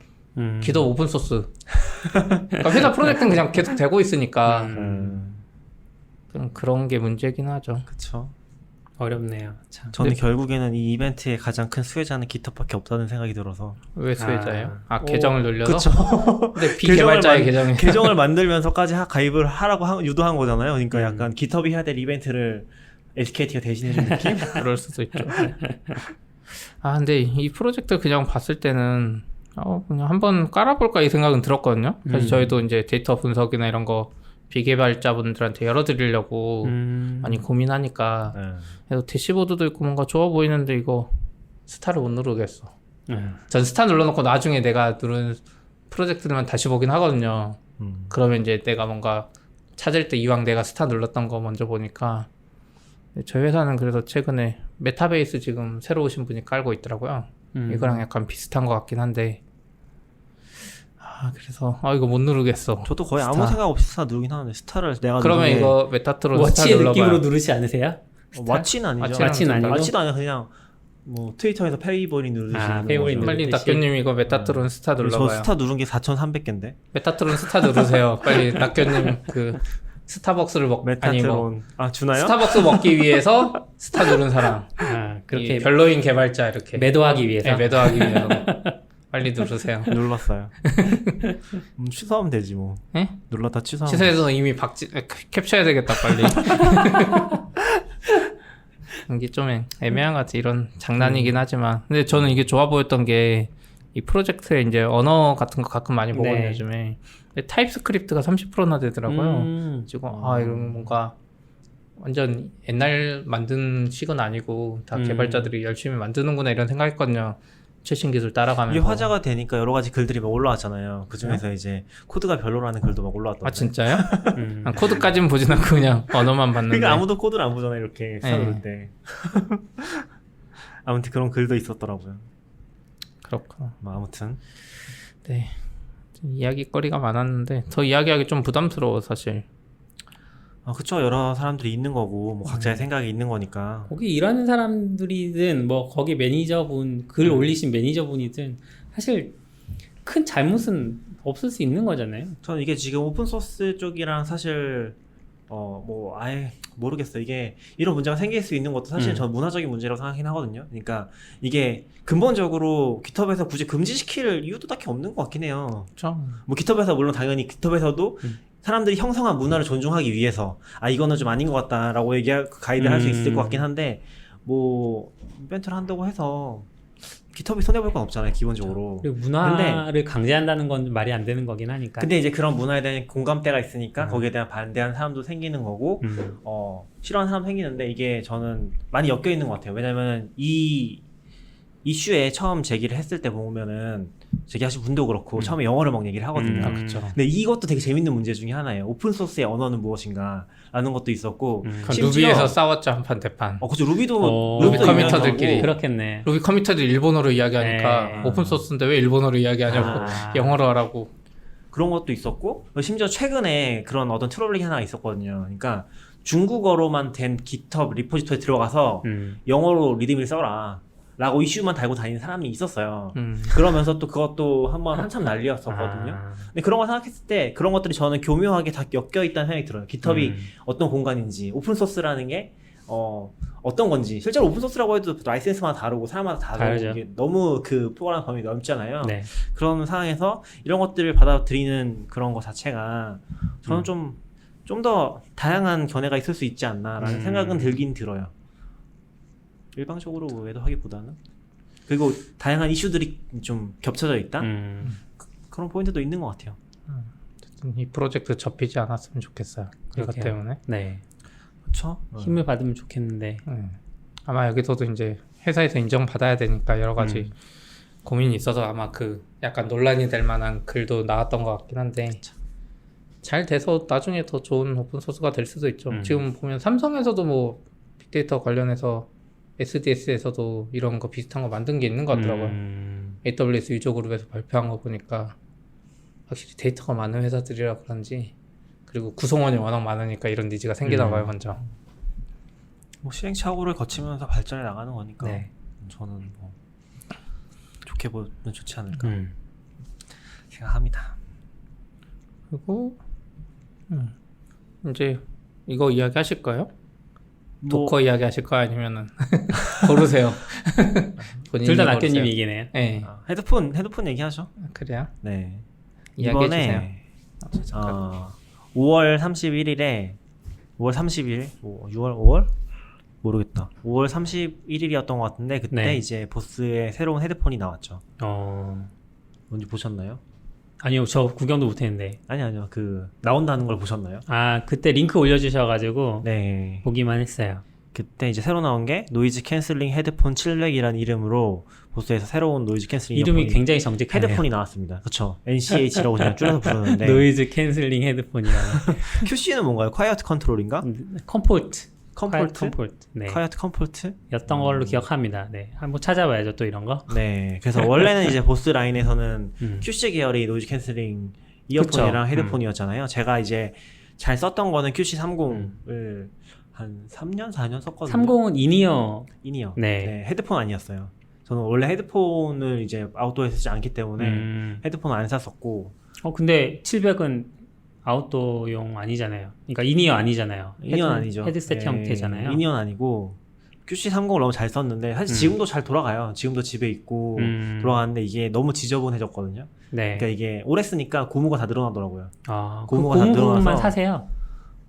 기도 오픈소스. 그러니까 회사 프로젝트는 그냥 계속 되고 있으니까 좀 그런 게 문제긴 하죠. 그쵸. 어렵네요. 참. 저는 결국에는 이 이벤트의 가장 큰 수혜자는 깃허브밖에 없다는 생각이 들어서. 왜 수혜자예요? 계정을 늘려서? 그쵸. 근데 비개발자의 계정이 계정을 만들면서까지 가입을 하라고 유도한 거잖아요. 그러니까 약간 깃허브이 해야 될 이벤트를 SKT가 대신해준 느낌? 그럴 수도 있죠. 근데 이 프로젝트 그냥 봤을 때는 그냥 한번 깔아볼까 이 생각은 들었거든요. 사실 저희도 이제 데이터 분석이나 이런 거 비개발자분들한테 열어드리려고 많이 고민하니까 그래서 대시보드도 있고 뭔가 좋아 보이는데 이거 스타를 못 누르겠어. 전 스타 눌러놓고 나중에 내가 누른 프로젝트들만 다시 보긴 하거든요. 그러면 이제 내가 뭔가 찾을 때 이왕 내가 스타 눌렀던 거 먼저 보니까 저희 회사는 그래서 최근에 메타베이스 지금 새로 오신 분이 깔고 있더라고요. 이거랑 약간 비슷한 것 같긴 한데 그래서 이거 못 누르겠어. 저도 거의 스타. 아무 생각 없이 스타 누르긴 하는데 스타를 내가 그러면 누르게- 이거 메타트론 스타 워치의 눌러봐요. 느낌으로 누르지 않으세요? 왓치는 아니죠. 왓치는 아니고? 왓치도 아니고 그냥 뭐 트위터에서 페이버리 누르시는 페이버리 거죠. 빨리 누르듯이. 낙교님 이거 메타트론 스타 저 눌러봐요. 스타 누른 게 4,300개인데. 메타트론 스타 누르세요. 빨리 낙교님 그 스타벅스를 아니 뭐 메타트론. 주나요? 스타벅스 먹기 위해서 스타 누른 사람. 그렇게 이 별로인 개발자 이렇게 매도하기 위해서. 네, 매도하기 위해서 빨리 누르세요. 눌렀어요. 취소하면 되지 뭐. 예? 눌렀다 취소하면. 시세에서 이미 캡처해야 되겠다 빨리. 이게 좀 애매한 것 같아. 이런 장난이긴 하지만 근데 저는 이게 좋아 보였던 게 이 프로젝트에 이제 언어 같은 거 가끔 많이 보거든요. 네. 요즘에 근데 타입스크립트가 30%나 되더라고요. 지금 이런 뭔가 완전 옛날 만든 식은 아니고 다 개발자들이 열심히 만드는구나 이런 생각했거든요. 최신 기술 따라가면서. 이게 화제가 되니까 여러 가지 글들이 막 올라왔잖아요. 그 중에서 이제 코드가 별로라는 글도 막 올라왔던데. 진짜요? 코드까지는 보진 않고 그냥 언어만 봤는데. 그러니까 아무도 코드를 안 보잖아요. 이렇게 네. 써놓을 때. 아무튼 그런 글도 있었더라고요. 그렇구나. 뭐 아무튼. 네. 이야기거리가 많았는데 더 이야기하기 좀 부담스러워 사실. 그쵸. 여러 사람들이 있는 거고 뭐 각자의 생각이 있는 거니까. 거기 일하는 사람들이든 뭐 거기 매니저분 글 올리신 매니저분이든 사실 큰 잘못은 없을 수 있는 거잖아요. 저는 이게 지금 오픈소스 쪽이랑 사실 뭐 아예 모르겠어요. 이게 이런 문제가 생길 수 있는 것도 사실 저는 문화적인 문제라고 생각하긴 하거든요. 그러니까 이게 근본적으로 깃허브에서 굳이 금지시킬 이유도 딱히 없는 것 같긴 해요. 그렇죠. 뭐 깃허브에서 물론 당연히 깃허브에서도 사람들이 형성한 문화를 존중하기 위해서 이거는 좀 아닌 것 같다라고 가이드를 할 수 있을 것 같긴 한데 뭐 이벤트를 한다고 해서 깃허브이 손해볼 건 없잖아요, 기본적으로. 그리고 문화를 강제한다는 건 말이 안 되는 거긴 하니까. 근데 이제 그런 문화에 대한 공감대가 있으니까 거기에 대한 반대하는 사람도 생기는 거고 싫어하는 사람도 생기는데 이게 저는 많이 엮여 있는 것 같아요. 왜냐면 이 이슈에 처음 제기를 했을 때 보면은 제기하신 분도 그렇고 처음에 영어를 막 얘기를 하거든요. 그렇죠. 근데 이것도 되게 재밌는 문제 중에 하나예요. 오픈소스의 언어는 무엇인가 라는 것도 있었고 그건 루비에서 싸웠죠, 한판 대판. 그죠. 루비도 루비 커미터들끼리. 그렇겠네. 루비 커미터들 일본어로 이야기하니까 네. 오픈소스인데 왜 일본어로 이야기하냐고 영어로 하라고. 그런 것도 있었고 심지어 최근에 그런 어떤 트롤링 하나가 있었거든요. 그러니까 중국어로만 된 깃허브 리포지토리에 들어가서 영어로 리드미를 써라 라고 이슈만 달고 다니는 사람이 있었어요. 그러면서 또 그것도 한참 난리였었거든요. 근데 그런 거 생각했을 때 그런 것들이 저는 교묘하게 다 엮여 있다는 생각이 들어요. 깃허브이 어떤 공간인지, 오픈소스라는 게 어떤 건지. 실제로 오픈소스라고 해도 라이센스마다 다르고 사람마다 다르고 이게 너무 그 포괄하는 범위 넓잖아요. 네. 그런 상황에서 이런 것들을 받아들이는 그런 거 자체가 저는 좀 더 다양한 견해가 있을 수 있지 않나라는 생각은 들긴 들어요. 일방적으로 외도하기보다는. 그리고 다양한 이슈들이 좀 겹쳐져 있다? 그런 포인트도 있는 것 같아요. 이 프로젝트 접히지 않았으면 좋겠어요. 그것 그렇게요. 때문에. 네. 그렇죠? 힘을 받으면 좋겠는데. 아마 여기서도 이제 회사에서 인정받아야 되니까 여러 가지 고민이 있어서 아마 그 약간 논란이 될 만한 글도 나왔던 것 같긴 한데 잘 돼서 나중에 더 좋은 오픈소스가 될 수도 있죠. 지금 보면 삼성에서도 뭐 빅데이터 관련해서 SDS에서도 이런 거 비슷한 거 만든 게 있는 것 같더라고요. AWS 유저그룹에서 발표한 거 보니까 확실히 데이터가 많은 회사들이라 그런지 그리고 구성원이 워낙 많으니까 이런 니즈가 생기나 봐요, 먼저. 뭐 시행착오를 거치면서 발전해 나가는 거니까 네. 저는 뭐 좋게 보면 좋지 않을까 생각합니다. 그리고 이제 이거 이야기 하실 거예요? 뭐 도커 이야기 하실 거예요? 아니면은 고르세요. 둘 다 낙견님 얘기네요. 네. 헤드폰 얘기하죠. 그래요? 네. 이야기해 주세요. 이번에 5월 31일에 5월 30일, 5월 모르겠다. 5월 31일이었던 것 같은데 그때 네. 이제 보스의 새로운 헤드폰이 나왔죠. 뭔지 보셨나요? 아니요, 저 구경도 못했는데. 아니요. 그 나온다는 걸 보셨나요? 그때 링크 올려주셔가지고 네. 보기만 했어요. 그때 이제 새로 나온 게 노이즈 캔슬링 헤드폰 700이라는 이름으로 보스에서 새로운 노이즈 캔슬링 이름이 굉장히 정직하네요. 헤드폰이 나왔습니다. 그렇죠. NCH라고 그냥 줄여서 부르는데 노이즈 캔슬링 헤드폰이라는. QC는 뭔가요? 콰이어트 컨트롤인가? 컴포트. 컴포트? 네. 콰이어트 컴포트? 였던 걸로 기억합니다. 네. 한번 찾아봐야죠, 또 이런 거. 네. 그래서 원래는 이제 보스 라인에서는 QC 계열의 노이즈 캔슬링 이어폰이랑 그쵸. 헤드폰이었잖아요. 제가 이제 잘 썼던 거는 QC30을 한 3년, 4년 썼거든요. 30은 인이어. 인이어. 네. 헤드폰 아니었어요. 저는 원래 헤드폰을 이제 아웃도어에 쓰지 않기 때문에 헤드폰 안 샀었고. 근데 700은 아웃도어용 아니잖아요. 그러니까 인이어 아니잖아요. 인이어 아니죠. 헤드셋 형태잖아요. 인이어 아니고 QC30을 너무 잘 썼는데 사실 지금도 잘 돌아가요. 지금도 집에 있고 돌아가는데 이게 너무 지저분해졌거든요. 네. 그러니까 이게 오래 쓰니까 고무가 다 늘어나더라고요. 고무가 다 늘어나서 사세요.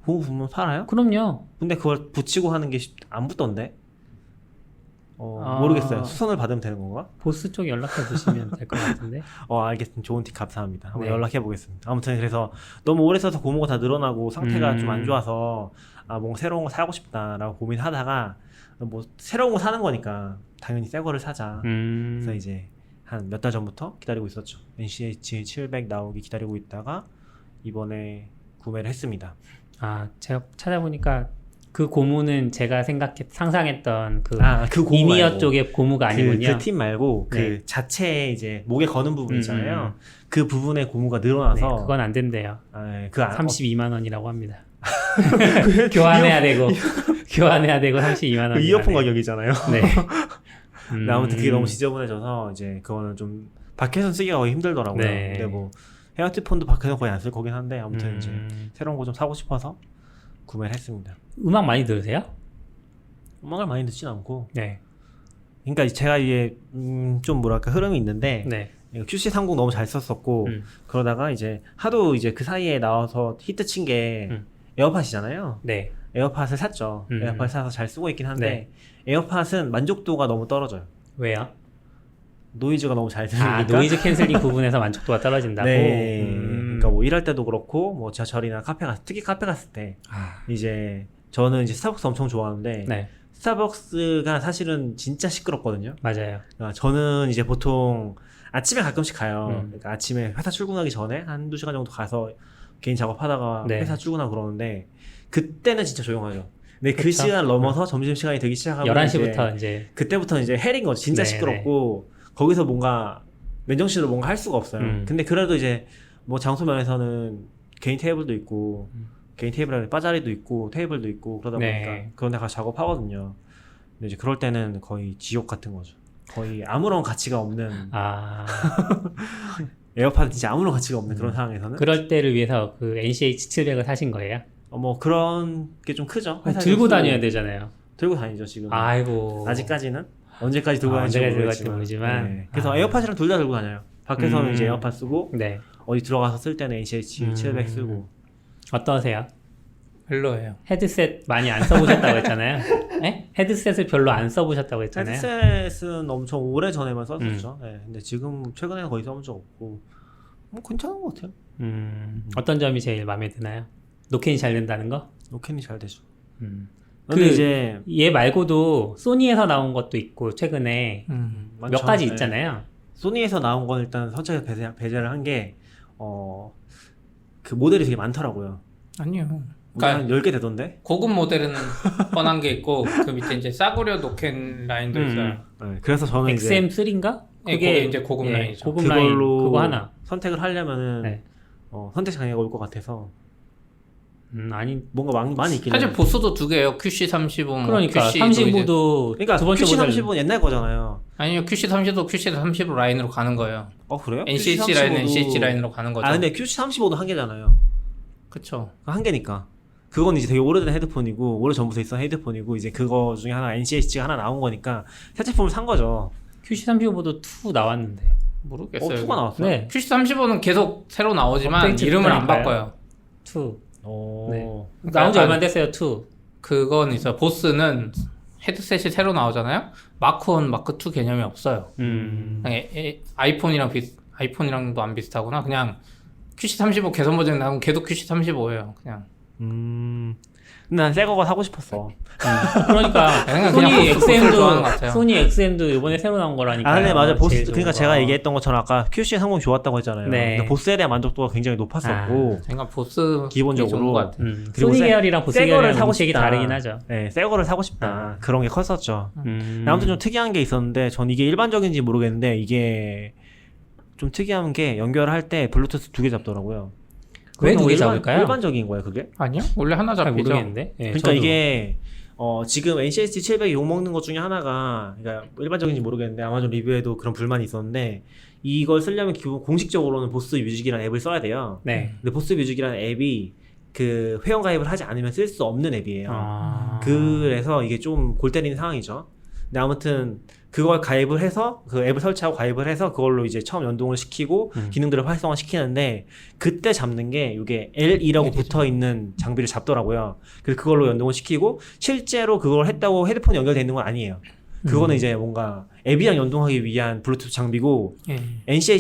고무 부분 팔아요? 그럼요. 근데 그걸 붙이고 하는 게 안 붙던데? 모르겠어요. 수선을 받으면 되는 건가? 보스 쪽 연락해 보시면 될 것 같은데. 알겠습니다. 좋은 팁 감사합니다. 한번 네. 연락해 보겠습니다. 아무튼 그래서 너무 오래 써서 고무가 다 늘어나고 상태가 좀 안 좋아서 뭔가 새로운 거 사고 싶다라고 고민하다가 뭐 새로운 거 사는 거니까 당연히 새 거를 사자. 그래서 이제 한 몇 달 전부터 기다리고 있었죠. NCH 700 나오기 기다리고 있다가 이번에 구매를 했습니다. 제가 찾아보니까 그 고무는 제가 상상했던 그 고무 인이어 말고. 쪽의 고무가 아니군요. 그 팁 말고 네. 그 자체 이제 목에 거는 부분 있잖아요. 그 부분에 고무가 늘어나서 네, 그건 안 된대요. 32만 원이라고 합니다. 교환해야 되고 32만 원. 그 이어폰 가격이잖아요. 네. 근데 아무튼 그게 너무 지저분해져서 이제 그거는 좀 밖에서 쓰기가 거의 힘들더라고요. 네. 근데 뭐 헤어티폰도 밖에서 거의 안 쓸 거긴 한데 아무튼 이제 새로운 거 좀 사고 싶어서 구매를 했습니다. 음악 많이 들으세요? 음악을 많이 듣진 않고. 네. 그러니까 제가 이게 좀 뭐랄까 흐름이 있는데 네. QC30 너무 잘 썼었고 그러다가 이제 하도 이제 그 사이에 나와서 히트 친 게 에어팟이잖아요. 네. 에어팟을 샀죠. 에어팟 사서 잘 쓰고 있긴 한데 네. 에어팟은 만족도가 너무 떨어져요. 왜요? 노이즈가 너무 잘 들리니까. 노이즈 캔슬링 부분에서 만족도가 떨어진다고. 네. 그러니까 뭐 일할 때도 그렇고 뭐 지하철이나 특히 카페 갔을 때 이제 저는 이제 스타벅스 엄청 좋아하는데 네, 스타벅스가 사실은 진짜 시끄럽거든요. 맞아요. 그러니까 저는 이제 보통 아침에 가끔씩 가요. 음. 그러니까 아침에 회사 출근하기 전에 한두 시간 정도 가서 개인 작업하다가 네. 회사 출근하고 그러는데 그때는 진짜 조용하죠. 근데 그 그쵸? 시간 넘어서 점심시간이 되기 시작하면 11시부터 이제 그때부터 이제 헬인 거죠. 진짜 네, 시끄럽고 거기서 뭔가 맨정신으로 뭔가 할 수가 없어요. 근데 그래도 이제 뭐 장소 면에서는 개인 테이블도 있고 개인 테이블에 바자리도 있고 테이블도 있고 그러다 네. 보니까 그런 데 가서 작업하거든요. 근데 이제 그럴 때는 거의 지옥 같은 거죠. 거의 아무런 가치가 없는 에어팟은 진짜 아무런 가치가 없는 그런 상황에서는 그럴 때를 위해서 그 NCH700을 사신 거예요? 뭐 그런 게 좀 크죠. 회사에서 들고 쓰고. 다녀야 되잖아요. 들고 다니죠 지금. 아이고. 아직까지는 언제까지 들고 다닐지 언제까지 들고 갈지 모르겠지만. 모르지만. 네. 그래서 에어팟이랑 둘 다 들고 다녀요. 밖에서는 이제 에어팟 쓰고 네. 어디 들어가서 쓸 때는 NCH700 쓰고. 어떠세요? 별로예요. 헤드셋 많이 안 써보셨다고 했잖아요. 네? 헤드셋을 별로 안 써보셨다고 했잖아요. 헤드셋은 엄청 오래 전에만 썼었죠. 네. 근데 지금 최근에는 거의 써본 적 없고 뭐 괜찮은 것 같아요. 어떤 점이 제일 마음에 드나요? 노캔이 잘 된다는 거? 노캔이 잘 되죠. 그 근데 이제 얘 말고도 소니에서 나온 것도 있고 최근에 몇 많죠. 가지 네. 있잖아요. 소니에서 나온 건 일단 선착에 배제를 한 게 그 모델이 되게 많더라고요. 아니요. 그러니까 한 그러니까 10개 되던데? 고급 모델은 뻔한 게 있고 그 밑에 이제 싸구려 노캔 라인도 있어요. 네, 그래서 저는 이제 XM3인가? 네, 그게 이제 고급 라인이죠. 고급 라인 그걸로 그거 하나. 선택을 하려면은 네. 선택 장애가 올 것 같아서 아니 뭔가 많이 있긴 사실 해요. 보스도 두 개예요. QC35, 그러니까 QC도 이제 35도 그러니까 두 번째 모델 QC30은 옛날 거잖아요. 아니요. QC30도 QC30 라인으로 가는 거예요. 그래요? NCH 라인은 NCH 라인으로 가는 거죠. 근데 QC35도 한 개잖아요. 그쵸. 한 개니까. 그건 이제 되게 오래된 헤드폰이고 오래 전부터 있던 헤드폰이고 이제 그거 중에 하나 NCH가 하나 나온 거니까 새 제품을 산 거죠. QC35도 2 나왔는데. 모르겠어요. 2가 나왔어요? 네. QC35는 계속 새로 나오지만 업데이트 이름을 안 됐다니까요. 바꿔요. 2. 오. 네. 나온 지 얼마 안 됐어요. 2. 그건 있어요. 보스는 헤드셋이 새로 나오잖아요. 마크1, 마크2 개념이 없어요. 그냥 아이폰이랑도 안 비슷하구나. 그냥 QC35 개선 버전 나오면 걔도 QC35예요. 그냥. 근데 난 새 거가 사고 싶었어. 그러니까 그냥 소니 보스 좋아하는 것 같아요. XM도 소니 XM도 이번에 새로 나온 거라니까. 네, 맞아요. 보스, 제일 좋은 그러니까 거. 제가 얘기했던 것처럼 아까 QC의 성공이 좋았다고 했잖아요. 네. 근데 보스에 대한 만족도가 굉장히 높았었고, 제가 보스 기본적으로. 좋은 것 같아요. 그리고 소니 새- 계열이랑 보스 새 거를 계열이랑 사고 음식이 싶다. 다르긴 하죠. 네, 새 거를 사고 싶다. 그런 게 컸었죠. 음. 아무튼 좀 특이한 게 있었는데, 전 이게 일반적인지 모르겠는데, 이게 좀 특이한 게 연결할 때 블루투스 2개 잡더라고요. 왜 그건 두개 일반- 잡을까요? 일반적인 거예요, 그게? 아니요? 원래 하나 잘 잡히죠. 모르겠는데. 예, 그러니까 저도. 이게 지금 NCST700이 욕먹는 것 중에 하나가 그러니까 일반적인지 모르겠는데 아마존 리뷰에도 그런 불만이 있었는데 이걸 쓰려면 기본 공식적으로는 보스 뮤직이라는 앱을 써야 돼요. 네. 근데 보스 뮤직이라는 앱이 그 회원 가입을 하지 않으면 쓸 수 없는 앱이에요. 아. 그래서 이게 좀 골 때리는 상황이죠. 근데 아무튼 그걸 가입을 해서 그 앱을 설치하고 가입을 해서 그걸로 이제 처음 연동을 시키고 기능들을 활성화 시키는데 그때 잡는 게 이게 L2라고 붙어 있는 장비를 잡더라고요. 그래서 그걸로 연동을 시키고 실제로 그걸 했다고 헤드폰이 연결되어 있는 건 아니에요. 그거는 이제 뭔가 앱이랑 연동하기 위한 블루투스 장비고 예.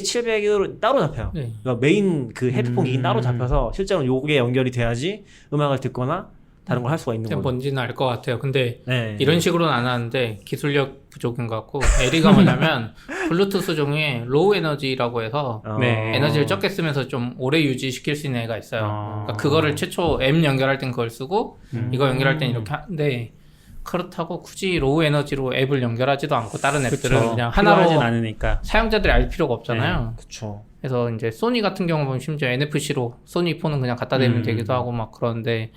NCH700으로 따로 잡혀요. 네. 그러니까 메인 그 헤드폰 기기 따로 잡혀서 실제로 요게 연결이 돼야지 음악을 듣거나 다른 걸 할 수가 있는 거죠. 뭔지는 알 것 같아요. 근데 네. 이런 식으로는 안 하는데 기술력 부족인 것 같고 LE가 뭐냐면 블루투스 중에 로우 에너지라고 해서 네. 에너지를 적게 쓰면서 좀 오래 유지시킬 수 있는 애가 있어요. 아. 그러니까 그거를 최초 앱 연결할 땐 그걸 쓰고 이거 연결할 땐 이렇게 하는데 그렇다고 굳이 로우 에너지로 앱을 연결하지도 않고 다른 앱들은 그쵸. 그냥 필요하진 하나로 않으니까. 사용자들이 알 필요가 없잖아요. 그쵸. 그래서 이제 소니 같은 경우 보면 심지어 NFC로 소니 폰은 그냥 갖다 대면 되기도 하고 막 그런데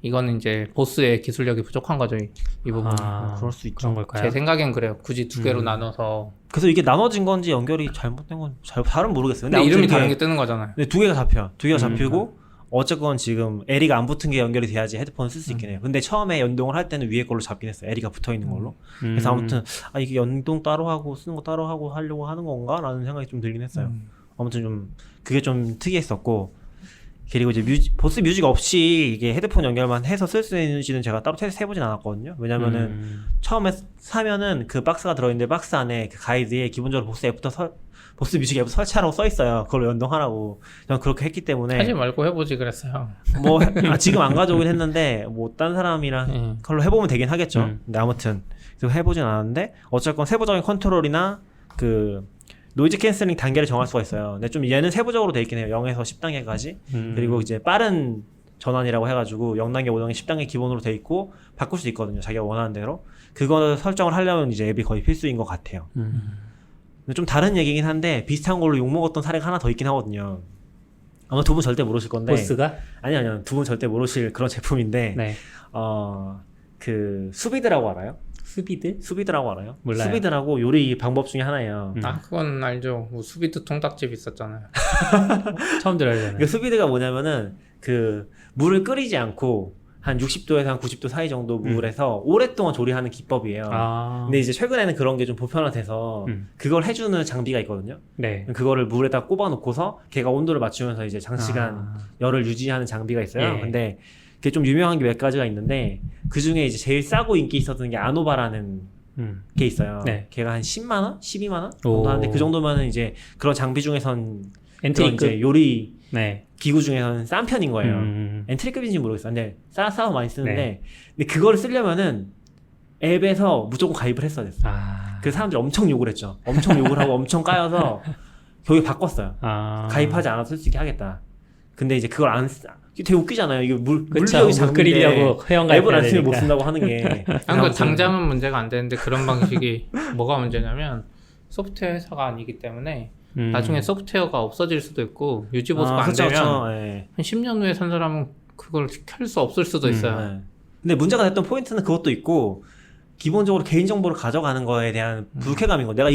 이거는 이제 보스의 기술력이 부족한 거죠, 이 부분. 그럴 수 있죠. 그런 걸까요? 제 생각엔 그래요. 굳이 두 개로 나눠서. 그래서 이게 나눠진 건지 연결이 잘못된 건지 잘은 모르겠어요. 근데 아무튼 이름이 이게- 다른 게 뜨는 거잖아요. 근데 두 개가 잡혀. 두 개가 잡히고 어쨌건 지금 LE가 안 붙은 게 연결이 돼야지 헤드폰을 쓸 수 있긴 해요. 근데 처음에 연동을 할 때는 위에 걸로 잡긴 했어요. LE가 붙어 있는 걸로. 그래서 아무튼 이게 연동 따로 하고 쓰는 거 따로 하고 하려고 하는 건가라는 생각이 좀 들긴 했어요. 아무튼 좀 그게 좀 특이했었고 그리고 이제 보스 뮤직 없이 이게 헤드폰 연결만 해서 쓸 수 있는지는 제가 따로 테스트 해보진 않았거든요. 왜냐면은 처음에 사면은 그 박스가 들어있는데 박스 안에 그 가이드에 기본적으로 보스 뮤직 앱부터 설치하라고 써 있어요. 그걸 연동하라고. 저는 그렇게 했기 때문에 하지 말고 해보지 그랬어요. 뭐 지금 안 가져오긴 했는데 뭐 딴 사람이랑 그걸로 해보면 되긴 하겠죠. 근데 아무튼 그래서 해보진 않았는데 어쨌건 세부적인 컨트롤이나 그 노이즈 캔슬링 단계를 정할 수가 있어요. 근데 좀 얘는 세부적으로 돼 있긴 해요. 0에서 10단계까지. 그리고 이제 빠른 전환이라고 해가지고 0단계, 5단계, 10단계 기본으로 돼 있고 바꿀 수 있거든요. 자기가 원하는 대로. 그거 설정을 하려면 이제 앱이 거의 필수인 것 같아요. 근데 좀 다른 얘기긴 한데 비슷한 걸로 욕먹었던 사례가 하나 더 있긴 하거든요. 아마 두 분 절대 모르실 건데. 보스가? 아니요. 두 분 절대 모르실 그런 제품인데. 네. 그 수비드라고 알아요? 수비드라고 알아요? 몰라요. 수비드라고 요리 방법 중에 하나예요. 아 그건 알죠. 뭐 수비드 통닭집 있었잖아요. 처음 들어요. 그 수비드가 뭐냐면은 그 물을 끓이지 않고 한 60도에서 한 90도 사이 정도 물에서 오랫동안 조리하는 기법이에요. 근데 이제 최근에는 그런 게 좀 보편화돼서 그걸 해주는 장비가 있거든요. 네. 그거를 물에다 꼽아놓고서 걔가 온도를 맞추면서 이제 장시간 열을 유지하는 장비가 있어요. 예. 근데 그게 좀 유명한 게 몇 가지가 있는데 그 중에 이제 제일 싸고 인기 있었던 게 아노바라는 게 있어요. 네. 걔가 한 10만 원, 12만 원 정도 하는데 그 정도면은 이제 그런 장비 중에선 엔트리급 이제 요리 네. 기구 중에서는 싼 편인 거예요. 엔트리급인지 모르겠어. 근데 싸서 많이 쓰는데 네. 근데 그거를 쓰려면은 앱에서 무조건 가입을 했어야 됐어. 그 사람들이 엄청 욕을 했죠. 엄청 욕을 하고 엄청 까여서 결국에 바꿨어요. 가입하지 않아도 쓸 수 있게 하겠다. 근데 이제 그걸 안 되게 웃기잖아요. 이게 물리적인 장비인데 끓이려고 회원가입 앱을 안 쓰면 못 쓴다고 하는 게. 그 당장은 문제가 안 되는데 그런 방식이 뭐가 문제냐면 소프트웨어 회사가 아니기 때문에 나중에 소프트웨어가 없어질 수도 있고 유지 보수가 안 되면 네. 한 10년 후에 산 사람은 그걸 켤 수 없을 수도 있어요. 네. 근데 문제가 됐던 포인트는 그것도 있고 기본적으로 개인정보를 가져가는 거에 대한 불쾌감인 거. 내가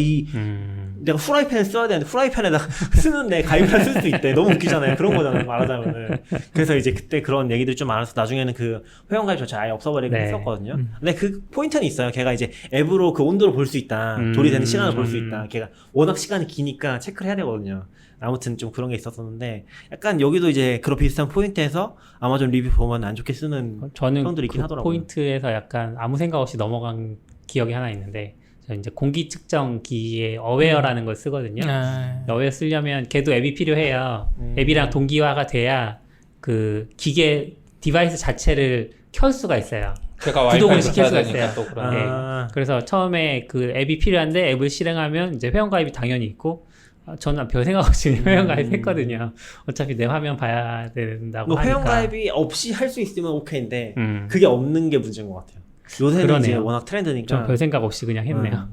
후라이팬을 써야 되는데 후라이팬에다 쓰는데 가입을 쓸 수 있대. 너무 웃기잖아요. 그런 거잖아요. 말하자면은. 그래서 이제 그때 그런 얘기들이 좀 많아서 나중에는 그 회원가입 조차 아예 없어버리긴 했었거든요. 근데 그 포인트는 있어요. 걔가 이제 앱으로 그 온도를 볼 수 있다. 조리되는 시간을 볼 수 있다. 걔가 워낙 시간이 기니까 체크를 해야 되거든요. 아무튼 좀 그런 게 있었었는데 약간 여기도 이제 그런 비슷한 포인트에서 아마존 리뷰 보면 안 좋게 쓰는 저는 형들이 있긴 그 하더라고요. 포인트에서 약간 아무 생각 없이 넘어간 기억이 하나 있는데 저 이제 공기 측정 기기에 어웨어라는 걸 쓰거든요. 어웨어 쓰려면 걔도 앱이 필요해요. 앱이랑 동기화가 돼야 그 기계 디바이스 자체를 켤 수가 있어요. 제가 구동을 와이파이를 시킬 써야 수가 되니까 있어요. 또 그런. 그래서 처음에 그 앱이 필요한데 앱을 실행하면 이제 회원가입이 당연히 있고 저는 별 생각 없이 회원가입 했거든요. 어차피 내 화면 봐야 된다고 뭐 하니까. 회원가입이 없이 할 수 있으면 오케이인데 그게 없는 게 문제인 것 같아요. 요새는 그러네요. 이제 워낙 트렌드니까. 전 별 생각 없이 그냥 했네요.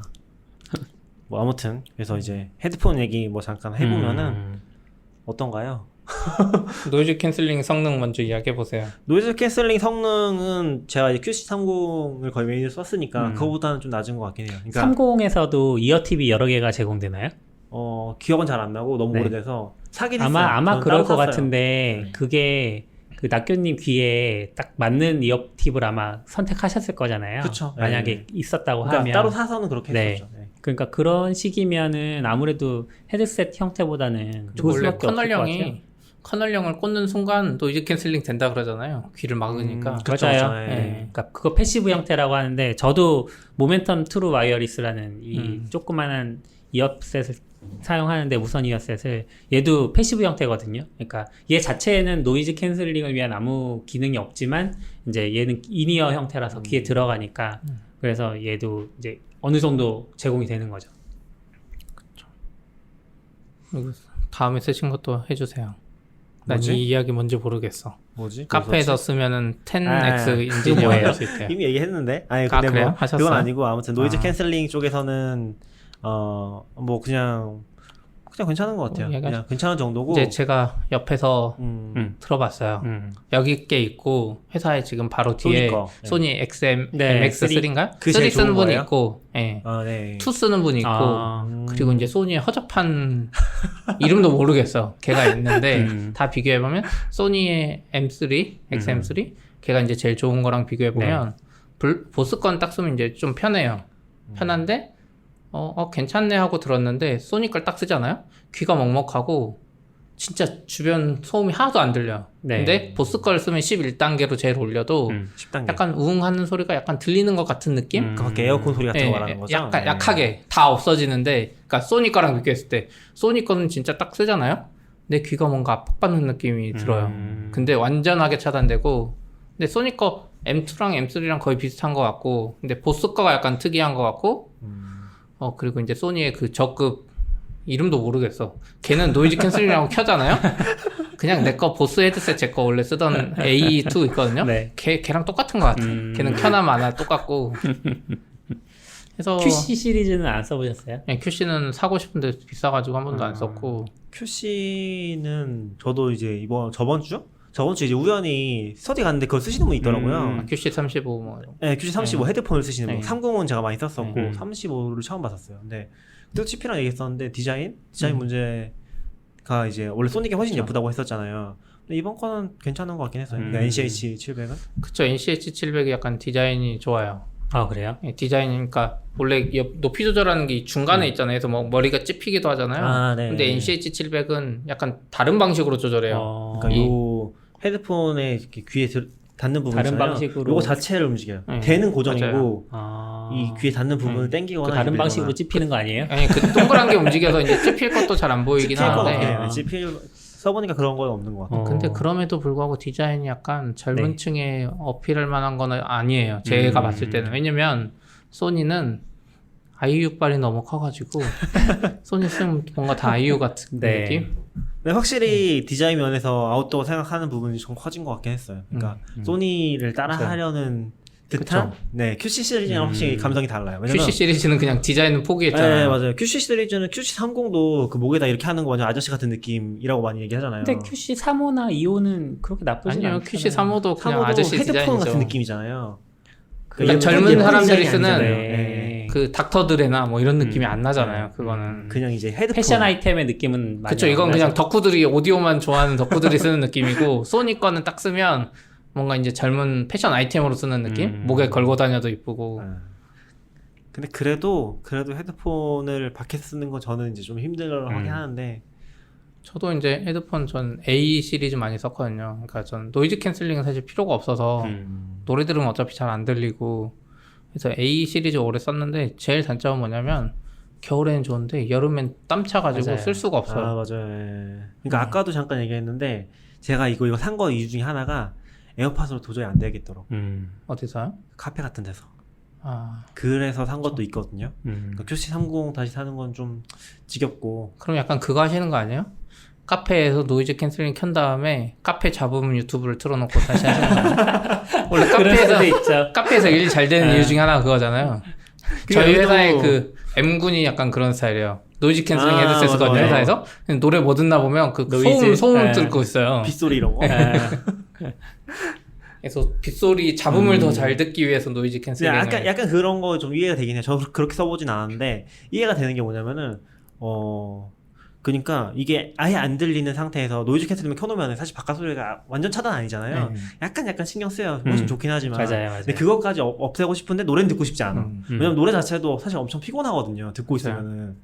뭐 아무튼 그래서 이제 헤드폰 얘기 뭐 잠깐 해보면은 어떤가요? 노이즈 캔슬링 성능 먼저 이야기해 보세요. 노이즈 캔슬링 성능은 제가 이제 QC30을 거의 메인으로 썼으니까 그거보다는 좀 낮은 것 같긴 해요. 그러니까 30에서도 이어팁이 여러 개가 제공되나요? 기억은 잘 안 나고 너무 오래돼서 사긴 했어요. 아마 저는 그럴 따로 것 샀어요. 같은데 그게 그 낙교님 귀에 딱 맞는 이어팁을 아마 선택하셨을 거잖아요. 그쵸. 만약에 있었다고 그러니까 하면 따로 사서는 그렇게 네. 했었죠. 네. 그러니까 그런 식이면은 아무래도 헤드셋 형태보다는 좋을 원래 수밖에 없을 것 같아요. 커널형을 꽂는 순간 노이즈 캔슬링 된다 그러잖아요. 귀를 막으니까. 그쵸, 맞아요. 그쵸. 네. 그러니까 그거 패시브 형태라고 하는데 저도 모멘텀 트루 와이어리스라는 이 조그만한 이어셋을 사용하는데 무선 이어셋을 얘도 패시브 형태거든요. 그러니까 얘 자체에는 노이즈 캔슬링을 위한 아무 기능이 없지만 이제 얘는 인이어 형태라서 귀에 들어가니까 그래서 얘도 이제 어느 정도 제공이 되는 거죠. 그리고 다음에 쓰신 것도 해주세요. 난 뭐지? 이 이야기 뭔지 모르겠어. 뭐지? 카페에서 쓰면은 10x 그거 인지니어 뭐예요? 할 수 있대요. 이미 얘기했는데 아니 아, 근데 그래요? 뭐 하셨어요? 그건 아니고 아무튼 노이즈 아. 캔슬링 쪽에서는 뭐 그냥 괜찮은 것 같아요. 얘가 그냥 괜찮은 정도고 이제 제가 옆에서 들어봤어요. 여기 게 있고 회사에 지금 바로 뒤에 소니 거. 소니 XM 네, MX3인가? 그게 3 제일 쓰는 좋은 분이 거예요? 있고, 예. 네. 2 쓰는 분이 있고, 아, 그리고 이제 소니의 허접한 이름도 모르겠어. 걔가 있는데 다 비교해보면 소니의 M3, XM3 걔가 이제 제일 좋은 거랑 비교해보면 보스 건 딱 쓰면 이제 좀 편해요. 편한데 괜찮네 하고 들었는데 소니 걸 딱 쓰잖아요. 귀가 먹먹하고 진짜 주변 소음이 하나도 안 들려. 네. 근데 보스 걸 쓰면 11단계로 제일 올려도 10단계. 약간 우웅하는 소리가 약간 들리는 것 같은 느낌? 그 밖에 에어컨 소리 같은 예, 거 말하는 거죠? 약간 네. 약하게 다 없어지는데, 그러니까 소니 거랑 비교했을 때 소니 거는 진짜 딱 쓰잖아요. 내 귀가 뭔가 압박받는 느낌이 들어요. 근데 완전하게 차단되고, 근데 소니 거 M2랑 M3랑 거의 비슷한 것 같고, 근데 보스 거가 약간 특이한 것 같고, 그리고 이제 소니의 그 저급 이름도 모르겠어. 걔는 노이즈 캔슬링이라고 켜잖아요. 그냥 내 거 보스 헤드셋 제 거 원래 쓰던 A2 있거든요. 네. 걔랑 똑같은 것 같아. 걔는 켜나 마나 똑같고. 그래서 QC 시리즈는 안 써보셨어요? QC는 사고 싶은데 비싸가지고 한 번도 안 썼고. QC는 저도 이제 저번 주 이제 우연히 스터디 갔는데 그걸 쓰시는 분이 있더라고요. QC35 뭐. 네, QC35 헤드폰을 쓰시는 분. 네. 30은 제가 많이 썼었고 35를 처음 봤었어요. 근데 그때도 CP랑 얘기했었는데 디자인 문제가 이제 원래 소닉이 훨씬 예쁘다고 했었잖아요. 근데 이번 거는 괜찮은 것 같긴 했어요. 그러니까 NCH700은 그쵸. NCH700이 약간 디자인이 좋아요. 아 그래요? 디자인이니까 원래 높이 조절하는 게 중간에 있잖아요. 그래서 뭐 머리가 찝히기도 하잖아요. 아, 네. 근데 NCH700은 약간 다른 방식으로 조절해요. 그러니까 요 헤드폰에 이렇게 귀에 닿는 부분 다른 있잖아요. 방식으로 요거 자체를 움직여요. 네, 대는 고정이고 아... 이 귀에 닿는 부분을 당기거나 그 다른 밀거나. 방식으로 찝히는 거 아니에요? 아니 그 동그란 게 움직여서 이제 찝힐 것도 잘 안 보이긴 찝힐 것 하는데. 같아요. 찝힐 써보니까 그런 건 없는 것 같아요. 근데 그럼에도 불구하고 디자인이 약간 젊은 네. 층에 어필할 만한 건 아니에요. 제가 봤을 때는. 왜냐면 소니는 아이유빨이 너무 커가지고 소니 쓰면 뭔가 다 아이유 같은 네. 느낌? 근데 확실히 디자인 면에서 아웃도어 생각하는 부분이 좀 커진 것 같긴 했어요. 그러니까 소니를 따라하려는 듯한 네 QC 시리즈랑 확실히 감성이 달라요. 왜냐면 QC 시리즈는 그냥 디자인은 포기했잖아요. 네 맞아요. QC 시리즈는 QC30도 그 목에다 이렇게 하는 거 완전 아저씨 같은 느낌이라고 많이 얘기하잖아요. 근데 QC 3호나 2호는 그렇게 나쁘진 아니요. 않잖아요. QC 3호도 그냥 3호도 아저씨 헤드폰 디자인이죠. 같은 느낌이잖아요. 그러니까 예쁜 젊은 사람들이 디자인이 쓰는 아니잖아요. 네. 네. 그 닥터드레나 뭐 이런 느낌이 안 나잖아요. 그거는. 그냥 이제 헤드폰. 패션 아이템의 느낌은 많이 그쵸. 안 이건 그냥 나죠. 덕후들이 오디오만 좋아하는 덕후들이 쓰는 느낌이고 소니 거는 딱 쓰면 뭔가 이제 젊은 패션 아이템으로 쓰는 느낌? 목에 걸고 다녀도 이쁘고. 근데 그래도 헤드폰을 밖에서 쓰는 건 저는 이제 좀 힘들어하긴 하는데 저도 이제 헤드폰 전 A 시리즈 많이 썼거든요. 그러니까 전 노이즈 캔슬링은 사실 필요가 없어서 노래 들으면 어차피 잘 안 들리고 그래서 A 시리즈 오래 썼는데 제일 단점은 뭐냐면 겨울에는 좋은데 여름엔 땀 차가지고 맞아요. 쓸 수가 없어요. 아 맞아요. 예. 그러니까 아까도 잠깐 얘기했는데 제가 이거 산 거 이유 중에 하나가 에어팟으로 도저히 안 되겠더라고. 어디서요? 카페 같은 데서. 아, 그래서 산 것도 있거든요. 그러니까 QC30 다시 사는 건 좀 지겹고. 그럼 약간 그거 하시는 거 아니에요? 카페에서 노이즈 캔슬링 켠 다음에 카페 잡으면 유튜브를 틀어놓고 다시 하시는 거예요. 원래 그럴 수도 있죠. 카페에서 일 잘 되는 이유 중에 하나가 그거잖아요. 저희 여기도- 회사에 그 M군이 약간 그런 스타일이에요. 노이즈 캔슬링 헤드셋 쓰거든요, 맞아요. 회사에서. 노래 뭐 듣나 보면 그 노이즈? 소음 네. 듣고 있어요. 빗소리 이런 거. 그래서 빗소리 잡음을 더 잘 듣기 위해서 노이즈 근데 캔슬링을. 약간 그런 거 좀 이해가 되긴 해요. 저 그렇게 써보진 않았는데 이해가 되는 게 뭐냐면은 그러니까 이게 아예 안 들리는 상태에서 노이즈 캔슬링 켜놓으면 사실 바깥 소리가 완전 차단 아니잖아요. 약간 신경 쓰여요. 훨씬 좋긴 하지만. 맞아요. 근데 그것까지 없애고 싶은데 노래는 듣고 싶지 않아. 왜냐면 노래 자체도 사실 엄청 피곤하거든요. 듣고 그쵸. 있으면은.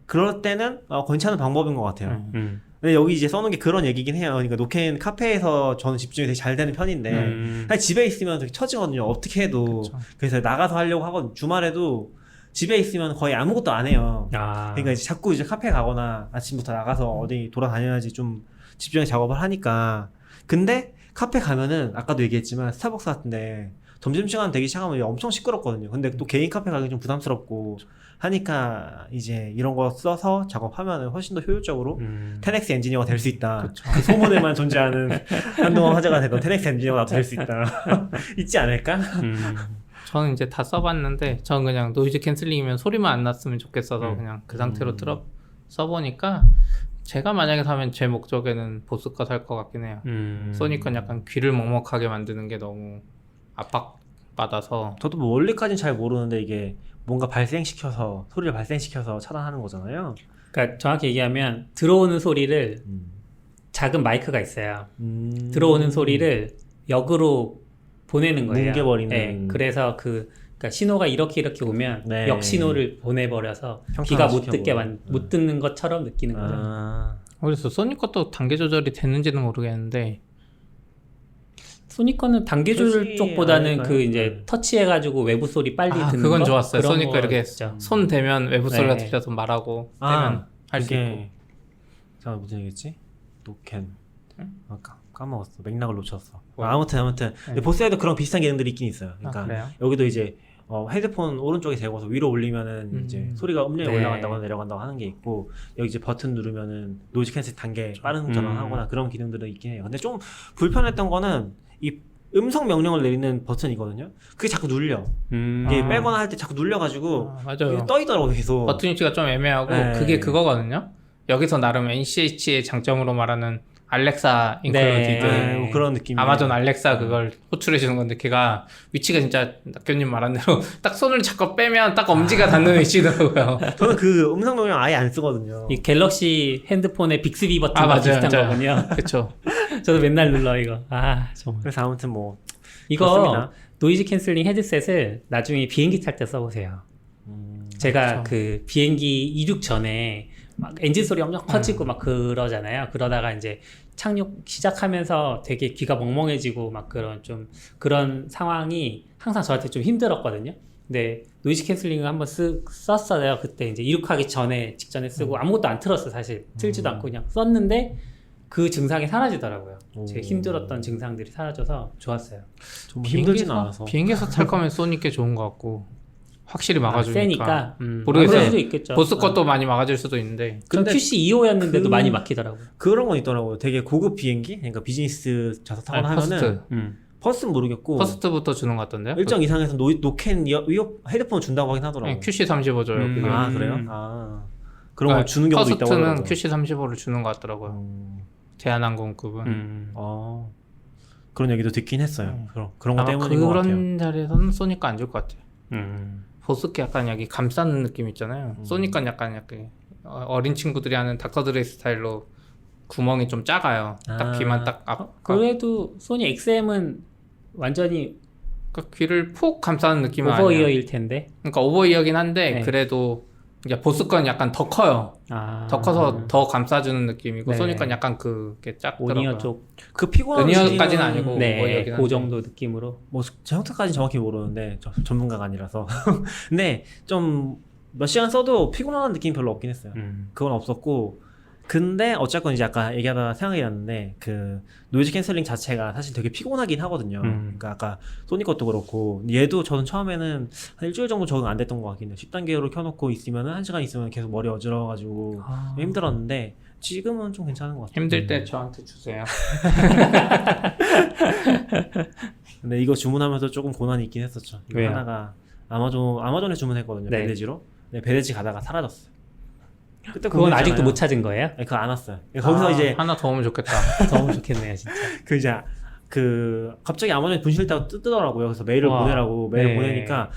그럴 때는 괜찮은 방법인 것 같아요. 음. 근데 여기 이제 써놓은 게 그런 얘기긴 해요. 그러니까 노캔 카페에서 저는 집중이 되게 잘 되는 편인데 사실 집에 있으면 되게 처지거든요. 어떻게 해도. 그쵸. 그래서 나가서 하려고 하거든요. 주말에도 집에 있으면 거의 아무것도 안 해요. 아. 그러니까 이제 자꾸 이제 카페 가거나 아침부터 나가서 어디 돌아다녀야지 좀 집중해 작업을 하니까. 근데 카페 가면은 아까도 얘기했지만 스타벅스 같은데 점심시간 되기 시작하면 엄청 시끄럽거든요. 근데 또 개인 카페 가기 좀 부담스럽고 하니까 이제 이런 거 써서 작업하면은 훨씬 더 효율적으로 10X 엔지니어가 될 수 있다. 그쵸. 그 소문에만 존재하는 한동안 화제가 되던 10X 엔지니어가 될 수 있다. 있지 않을까? 저는 이제 다 써봤는데 저는 그냥 노이즈 캔슬링이면 소리만 안 났으면 좋겠어서 그냥 그 상태로 써보니까 제가 만약에 사면 제 목적에는 보스 거 살 것 같긴 해요. 소니 건 약간 귀를 먹먹하게 만드는 게 너무 압박받아서. 저도 뭐 원리까지는 잘 모르는데 이게 뭔가 소리를 발생시켜서 차단하는 거잖아요. 그러니까 정확히 얘기하면 들어오는 소리를 작은 마이크가 있어요. 들어오는 소리를 역으로 보내는 거예요. 뭉개버리는. 네, 그래서 그러니까 신호가 이렇게 오면 네. 역신호를 보내버려서 평탄화시켜버리고. 귀가 못 듣는 것처럼 느끼는 거죠. 그래서 소니 것도 단계 조절이 됐는지는 모르겠는데 소니 거는 단계 조절 그렇지 쪽보다는 않을까요? 그 이제 터치해가지고 외부 소리 빨리 듣는 그건 거? 좋았어요. 그런 소니 거 이렇게 있죠. 손 대면 외부 소리가 네. 들려서 말하고 떼면 할 수 있고. 그게 잠깐 무슨 얘기했지? 노캔 아까 까먹었어. 맥락을 놓쳤어. 뭐야? 아무튼 근데 보스에도 그런 비슷한 기능들이 있긴 있어요. 그러니까 그래요? 여기도 이제 헤드폰 오른쪽에 대고서 위로 올리면은 이제 소리가 음량이 네. 올라간다거나 내려간다고 하는 게 있고 여기 이제 버튼 누르면은 노이즈 캔슬 단계 빠른 전환하거나 그런 기능들은 있긴 해요. 근데 좀 불편했던 거는 이 음성 명령을 내리는 버튼이거든요. 그게 자꾸 눌려. 이게 빼거나 할 때 자꾸 눌려가지고 맞아요. 이게 떠 있더라고 계속. 버튼 위치가 좀 애매하고 네. 그게 그거거든요. 여기서 나름 NCH의 장점으로 말하는 알렉사 인클루디드 네. 뭐 그런 느낌. 아마존 알렉사 그걸 호출해 주는 건데 걔가 위치가 진짜 낙교님 말한 대로 딱 손을 자꾸 빼면 딱 엄지가 닿는 위치더라고요. 저는 그 음성 명령 아예 안 쓰거든요. 이 갤럭시 핸드폰의 빅스비 버튼과 맞아요, 비슷한 맞아요. 거군요. 그쵸. 저도 맨날 눌러 이거. 정말. 그래서 아무튼 뭐 이거 그렇습니다. 노이즈 캔슬링 헤드셋을 나중에 비행기 탈 때 써보세요. 제가 그렇죠. 그 비행기 이륙 전에 막 엔진 소리 엄청 커지고 막 그러잖아요. 그러다가 이제 착륙 시작하면서 되게 귀가 멍멍해지고 막 그런 상황이 항상 저한테 좀 힘들었거든요. 근데 노이즈 캔슬링을 한번 썼어요. 그때 이제 이륙하기 직전에 쓰고 아무것도 안 틀었어 사실. 틀지도 않고 그냥 썼는데 그 증상이 사라지더라고요. 제 힘들었던 증상들이 사라져서 좋았어요. 좀 힘들진 않아서. 비행기에서 탈 거면 소니 게 좋은 것 같고 확실히 막아주니까. 세니까. 모르겠어요. 그럴 수도 있겠죠. 보스 것도 많이 막아줄 수도 있는데. 전 근데 QC2호였는데도 그- 많이 막히더라고요. 그런 건 있더라고요. 되게 고급 비행기, 그러니까 비즈니스 좌석 타거나 아니, 하면은 퍼스트는 모르겠고 퍼스트부터 주는 것 같던데요? 일정 이상에서 노캔 헤드폰 준다고 하긴 하더라고요. QC35 줘요. 그게. 아 그래요? 그런 걸 주는 경우도 있다고 퍼스트는 하더라고요. QC35를 주는 것 같더라고요. 대한항공급은. 그런 얘기도 듣긴 했어요. 그런 거 아마 때문인 것 같아요. 그런 자리에서는 소니가 안 줄 것 같아요. 음. 보스께 약간 여기 감싸는 느낌 있잖아요. 소니까 약간 어린 친구들이 하는 닥터드레이 스타일로 구멍이 좀 작아요. 딱 귀만 딱 그래도 소니 XM은 완전히 그러니까 귀를 푹 감싸는 느낌은 아니에요. 오버이어일 텐데. 그러니까 오버이어긴 한데 네. 그래도 이제 보스 건 약간 더 커요. 더 커서 더 감싸주는 느낌이고 네. 소니 건 약간 그게 작더라고요. 오니어 쪽. 그 피곤한 오니어까지는 의지는 아니고 네, 오버이어긴 그 한데. 정도 느낌으로. 뭐 제 형태까지는 정확히 모르는데 전문가가 아니라서 근데 좀 몇 시간 써도 피곤한 느낌이 별로 없긴 했어요. 그건 없었고 근데 어쨌건 이제 아까 얘기하다가 생각이 났는데 그 노이즈 캔슬링 자체가 사실 되게 피곤하긴 하거든요. 그러니까 아까 소니 것도 그렇고 얘도 저는 처음에는 한 일주일 정도 적응 안 됐던 것 같긴 해요. 10단계로 켜놓고 있으면은 1시간 있으면 계속 머리 어지러워가지고 힘들었는데 지금은 좀 괜찮은 것 같아요. 힘들 때 저한테 주세요. 근데 이거 주문하면서 조금 고난이 있긴 했었죠. 이거 왜요? 하나가 아마존에 주문했거든요. 네. 베데지로. 네, 베데지 가다가 사라졌어요. 그때 그건 고민했잖아요. 아직도 못 찾은 거예요? 네, 그거 안 왔어요. 거기서 이제 하나 더 오면 좋겠다. 너무 좋겠네요, 진짜. 그 이제 갑자기 아마존에 분실했다고 뜨더라고요. 그래서 메일을 와, 보내라고 메일을 네. 보내니까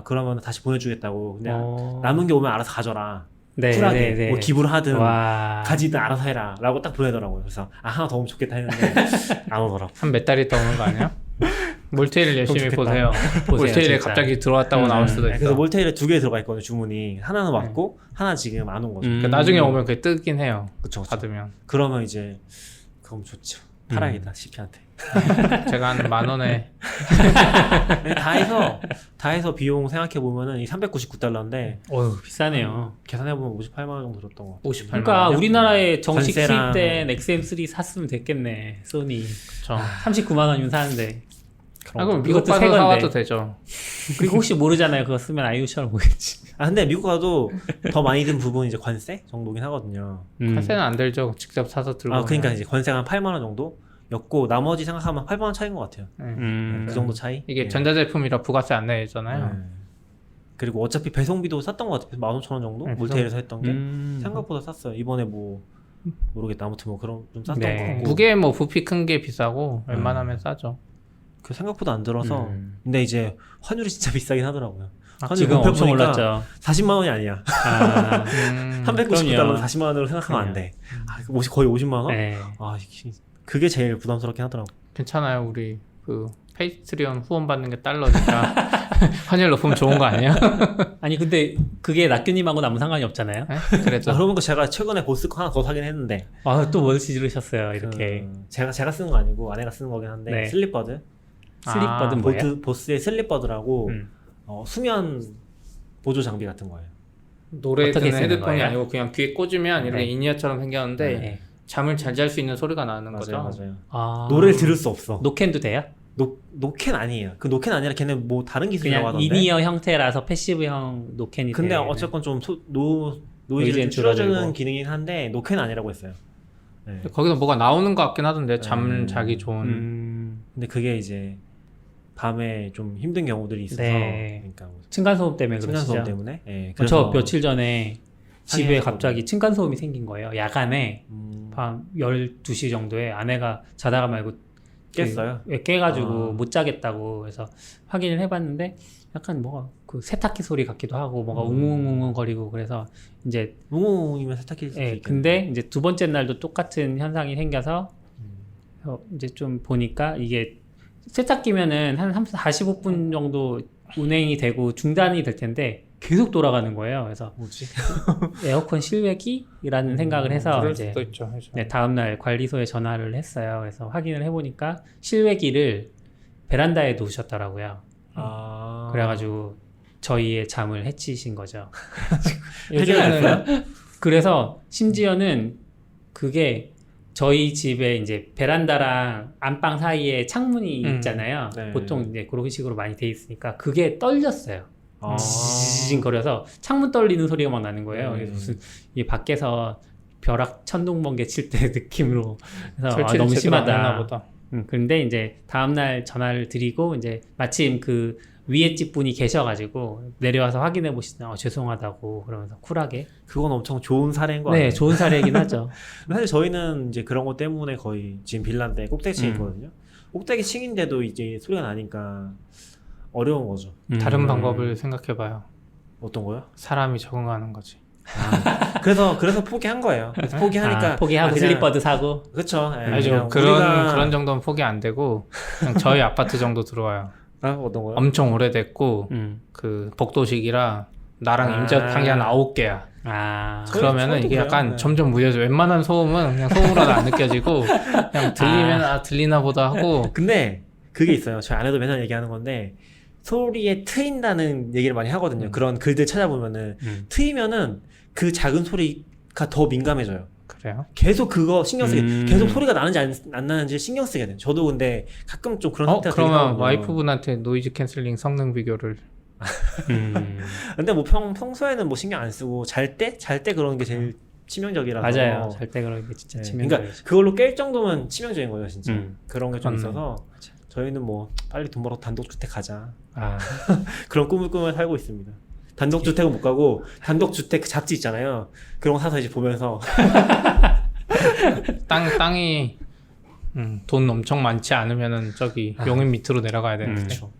그러면 다시 보내주겠다고. 근데 어. 남은 게 오면 알아서 가져라. 네, 쿨하게 네, 네. 뭐 기부를 하든 와. 가지든 알아서 해라라고 딱 보내더라고요. 그래서 하나 더 오면 좋겠다 했는데 안 오더라고. 한 몇 달이 더 오는 거 아니야? 몰테이를 열심히 좋겠다. 보세요. 몰테일에 진짜. 갑자기 들어왔다고 나올 수도 있어. 그래서 몰테일에 2개 들어가 있거든요. 주문이 하나는 왔고 하나 지금 안 온 거죠. 그러니까 나중에 오면 그게 뜨긴 해요. 그쵸. 받으면. 그러면 이제 그럼 좋죠. 팔아야겠다 CP한테. 제가 한 10,000원에 다 해서 비용 생각해 보면은 이 399달러인데 어휴, 비싸네요. 계산해 보면 58만 원 정도 들었던 것 같아요. 58만 그러니까 원이요? 우리나라에 정식 관세랑- 수입된 XM3 샀으면 됐겠네, 소니. 그쵸. 39만 원이면 사는데. 그럼 미국 이것도 가서 새 건데. 사와도 되죠. 그리고 혹시 모르잖아요. 그거 쓰면 아이유처럼 보겠지. 근데 미국 가도 더 많이 든 부분이 이제 관세 정도긴 하거든요. 관세는 안 들죠. 직접 사서 들고 그러니까 오면. 이제 관세가 한 8만 원 정도였고 나머지 생각하면 8만 원 차이인 것 같아요. 네. 그 정도 차이. 이게 예. 전자제품이라 부가세 안 내잖아요. 네. 그리고 어차피 배송비도 쌌던 것 같아요. 15,000원 정도? 네, 몰테일에서 했던 게 음. 생각보다 쌌어요. 이번에 뭐 모르겠다. 아무튼 뭐 그런 좀 쌌던 네. 것 같고. 무게 뭐 부피 큰 게 비싸고 웬만하면 싸죠. 그 생각보다 안 들어서. 음. 근데 이제 환율이 진짜 비싸긴 하더라고요. 환율 지금 목표 엄청 보니까 올랐죠. 40만 원이 아니야. 아, 399달러 그럼요. 40만 원으로 생각하면 안 돼. 거의 50만 원? 네. 그게 제일 부담스럽긴 하더라고. 괜찮아요. 우리 그 페이트리온 후원 받는 게 달러니까 환율 높으면 좋은 거 아니야? 아니 근데 그게 낙규님하고는 아무 상관이 없잖아요. 네? 그래도 그러고 보니까 제가 최근에 보스코 하나 더 사긴 했는데 아 또 뭘 지르셨어요 이렇게. 제가 쓰는 거 아니고 아내가 쓰는 거긴 한데 네. 슬립버드 슬립버든 뭐예요? 보스의 슬립버드라고 수면 보조 장비 같은 거예요. 노래 어떻게 듣는 쓰는 헤드폰이 거예요? 아니고 그냥 귀에 꽂으면 이렇게 네. 인이어처럼 생겼는데 네. 잠을 잘 잘 수 있는 소리가 나는 거죠. 맞아요. 아 노래를 들을 수 없어. 노캔도 돼요? 노캔 아니에요. 그 노캔 아니라 걔는 뭐 다른 기술이라고 그냥 하던데. 인이어 형태라서 패시브형 노캔이 근데 되는. 어쨌건 좀 노이즈를 노이즈는 좀 줄여주는 줄어들고. 기능이긴 한데 노캔 아니라고 했어요. 네. 거기서 뭐가 나오는 것 같긴 하던데 잠 자기 좋은. 근데 그게 이제 밤에 좀 힘든 경우들이 있어서 네. 그러니까 뭐 층간소음 때문에 층간소음 그러시죠? 때문에. 네, 저 며칠 전에 집에 상해에서 갑자기 층간소음이 생긴 거예요. 야간에 밤 12시 정도에 아내가 자다가 말고 깼어요. 깨가지고 아. 못 자겠다고 그래서 확인을 해봤는데 약간 뭐가 그 세탁기 소리 같기도 하고 뭐가 웅웅웅웅 거리고 그래서 이제 웅웅이면 세탁기일 수도 예, 있겠네. 근데 이제 두 번째 날도 똑같은 현상이 생겨서 이제 좀 보니까 이게 세탁기면은 한 45분 정도 운행이 되고 중단이 될 텐데 계속 돌아가는 거예요. 그래서 뭐지? 에어컨 실외기라는 생각을 해서 그럴 이제 수도 있죠. 네, 다음날 관리소에 전화를 했어요. 그래서 확인을 해보니까 실외기를 베란다에 놓으셨더라고요. 아. 그래가지고 저희의 잠을 해치신 거죠. 해결했어요? 그래서 심지어는 그게 저희 집에 이제 베란다랑 안방 사이에 창문이 있잖아요. 네. 보통 이제 그런 식으로 많이 돼 있으니까 그게 떨렸어요. 아. 지징 거려서 창문 떨리는 소리가 막 나는 거예요. 그래서 무슨 이 밖에서 벼락 천둥번개 칠 때 느낌으로 그래서 설치를 너무 제대로 안 했나 심하다. 보다. 근데 이제 다음날 전화를 드리고 이제 마침 그 위에 집 분이 계셔가지고 내려와서 확인해 보시다 죄송하다고 그러면서 쿨하게. 그건 엄청 좋은 사례인 거 네, 아니에요? 좋은 사례이긴 하죠. 사실 저희는 이제 그런 것 때문에 거의 지금 빌라인데 꼭대기층 있거든요. 꼭대기층인데도 이제 소리가 나니까 어려운 거죠. 다른 방법을 생각해봐요. 어떤 거요? 사람이 적응하는 거지. 그래서 포기한 거예요. 그래서 포기하니까 포기하고 그냥- 슬리퍼드 사고. 그렇죠. 아니죠. 그런 정도는 포기 안 되고 그냥 저희 아파트 정도 들어와요. 어떤 거요? 엄청 오래됐고 그 복도식이라 나랑 임자탕이 한 9개야. 아, 그러면은 저도 이게 그래요. 약간 네. 점점 무뎌져. 웬만한 소음은 그냥 소음으로도 안 느껴지고 그냥 들리면 들리나 보다 하고. 근데 그게 있어요. 저희 아내도 맨날 얘기하는 건데 소리에 트인다는 얘기를 많이 하거든요. 그런 글들 찾아보면은 트이면은 그 작은 소리가 더 민감해져요. 그래요? 계속 그거 신경 쓰게 계속 소리가 나는지 안 나는지 신경 쓰게 돼요. 저도 근데 가끔 좀 그런 상태가 되긴 그러면 하거든요. 와이프분한테 노이즈 캔슬링 성능 비교를. 근데 뭐 평소에는 뭐 신경 안 쓰고 잘 때 그런 게 제일 치명적이라서 맞아요. 잘 때 그런 게 진짜 네, 치명적이죠. 그러니까 그걸로 깰 정도면 치명적인 거예요, 진짜. 그런 게 좀 맞네. 있어서 저희는 뭐 빨리 돈 벌어 단독주택 가자. 아, 그런 꿈을 살고 있습니다. 단독주택은 못 가고 단독주택 그 잡지 있잖아요. 그런 거 사서 이제 보면서 땅이 돈 엄청 많지 않으면은 저기 용인 밑으로 내려가야 되는데. 그렇죠.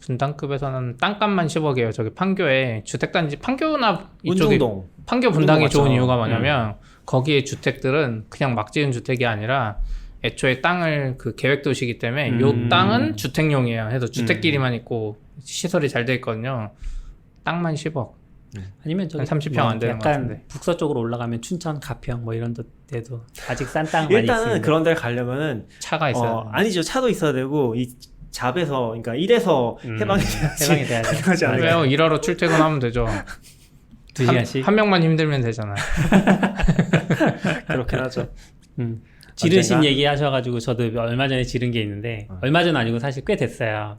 분당급에서는 땅값만 10억이에요. 저기 판교에 주택단지 판교나 이쪽에 운정동. 판교 분당이 운정동 좋은 맞죠. 이유가 뭐냐면 거기에 주택들은 그냥 막 지은 주택이 아니라 애초에 땅을 그 계획도시기 때문에 요 땅은 주택용이에요. 해서 주택끼리만 있고 시설이 잘 돼 있거든요. 땅만 10억. 아니면 저기 한 30평 안 되는 것 약간 같은데. 북서쪽으로 올라가면 춘천, 가평 뭐 이런 데도 아직 싼 땅 많이 일단은 있으니까. 그런 데를 가려면은 차가 있어요. 아니죠. 차도 있어야 되고 이 잡에서 그러니까 일에서 해방이 돼야지. 해방이 돼야지. 가능하지 않을까. 왜요? 일하러 출퇴근하면 되죠. 2시간씩. 한 명만 힘들면 되잖아요. 그렇긴 하죠. 지르신 언젠가? 얘기 하셔가지고 저도 얼마 전에 지른 게 있는데 얼마 전 아니고 사실 꽤 됐어요.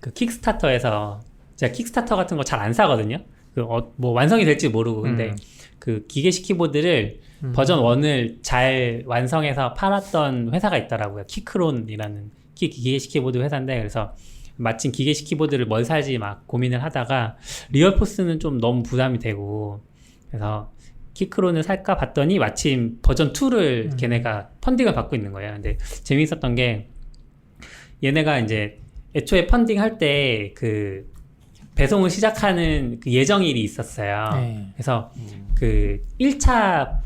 그 킥스타터에서 제가 킥스타터 같은 거 잘 안 사거든요. 뭐 완성이 될지 모르고 근데 그 기계식 키보드를 버전 1을 잘 완성해서 팔았던 회사가 있더라고요. 키크론이라는 기계식 키보드 회사인데 그래서 마침 기계식 키보드를 뭘 살지 막 고민을 하다가 리얼포스는 좀 너무 부담이 되고 그래서 키크론을 살까 봤더니 마침 버전 2를 걔네가 펀딩을 받고 있는 거예요. 근데 재미있었던 게 얘네가 이제 애초에 펀딩 할 때 그 배송을 시작하는 그 예정일이 있었어요. 네. 그래서 그 1차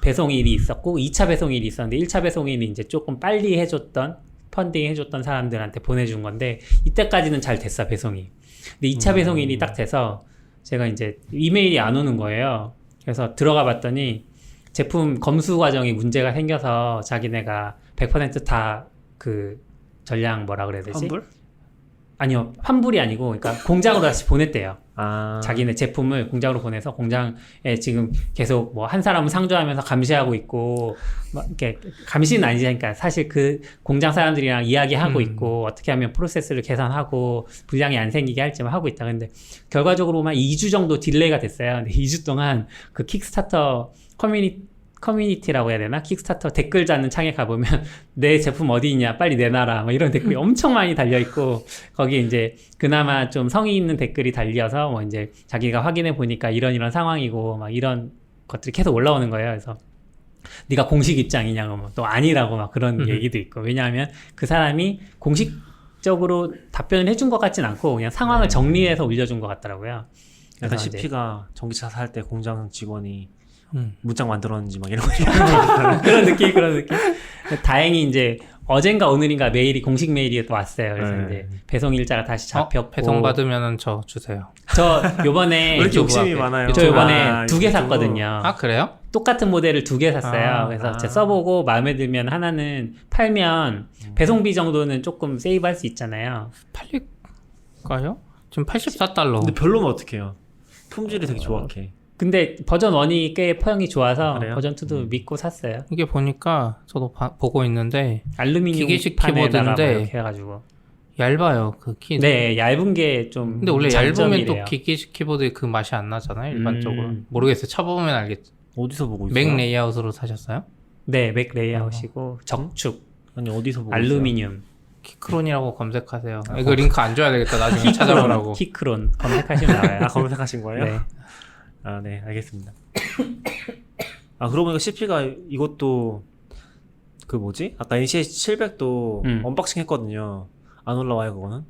배송일이 있었고 2차 배송일이 있었는데 1차 배송일이 이제 조금 빨리 해줬던 펀딩 해줬던 사람들한테 보내준 건데 이때까지는 잘 됐어 배송이. 근데 2차 배송일이 딱 돼서 제가 이제 이메일이 안 오는 거예요. 그래서 들어가 봤더니 제품 검수 과정이 문제가 생겨서 자기네가 100% 다 그 전량 뭐라 그래야 되지? 환불? 아니요, 환불이 아니고, 그러니까 공장으로 다시 보냈대요. 아. 자기네 제품을 공장으로 보내서 공장에 지금 계속 뭐 한 사람은 상주하면서 감시하고 있고, 막 이렇게 감시는 아니지, 그러니까 사실 그 공장 사람들이랑 이야기하고 있고, 어떻게 하면 프로세스를 개선하고 불량이 안 생기게 할지만 하고 있다. 근데 결과적으로만 2주 정도 딜레이가 됐어요. 근데 2주 동안 그 킥스타터 커뮤니티라고 해야 되나? 킥스타터 댓글 자는 창에 가보면 내 제품 어디 있냐? 빨리 내놔라. 뭐 이런 댓글이 엄청 많이 달려있고 거기에 이제 그나마 좀 성의 있는 댓글이 달려서 뭐 이제 자기가 확인해 보니까 이런 상황이고 막 이런 것들이 계속 올라오는 거예요. 그래서 네가 공식 입장이냐고 뭐 또 아니라고 막 그런 얘기도 있고 왜냐하면 그 사람이 공식적으로 답변을 해준 것 같진 않고 그냥 상황을 정리해서 올려준 것 같더라고요. 약간 그래서 이제 CP가 전기차 살 때 공장 직원이 문장 만들었는지 막 이런 거 그런 느낌. 다행히 이제 어젠가 오늘인가 메일이 공식 메일이 또 왔어요. 그래서 네. 이제 배송 일자가 다시 잡혔고. 배송 받으면은 저 주세요. 저 요번에 왜 이렇게 욕심이 많아요? 저 요번에 아, 2개 유튜브. 샀거든요. 아 그래요? 똑같은 모델을 2개 샀어요. 그래서 아. 제가 써보고 마음에 들면 하나는 팔면 배송비 정도는 조금 세이브할 수 있잖아요. 팔릴까요? 지금 84달러. 근데 별로면 어떡해요? 품질이 되게 조악해. 근데 버전 1이 꽤 포용이 좋아서 그래요? 버전 2도 믿고 샀어요. 이게 보니까 저도 보고 있는데 알루미늄 기계식 판에다가 뭐 키보드인데 이렇게 해가지고. 얇아요 그 키. 네, 얇은 게 좀. 근데 원래 얇으면 장점이래요. 또 기계식 키보드에 그 맛이 안 나잖아요 일반적으로. 모르겠어요. 쳐보면 알겠죠. 어디서 보고 있어요? 맥 레이아웃으로 사셨어요? 네, 맥 레이아웃이고 적축, 아니 어디서 보고 있어요? 알루미늄, 키크론이라고 검색하세요. 이거 링크 안 줘야 되겠다. 나중에 찾아보라고. 키크론 검색하시면 나와요. 아 검색하신 거예요? 네. 아, 네, 알겠습니다. 아, 그러고 보니까 CP가 이것도 그 뭐지? 아까 NCH700도 언박싱 했거든요. 안 올라와요, 그거는?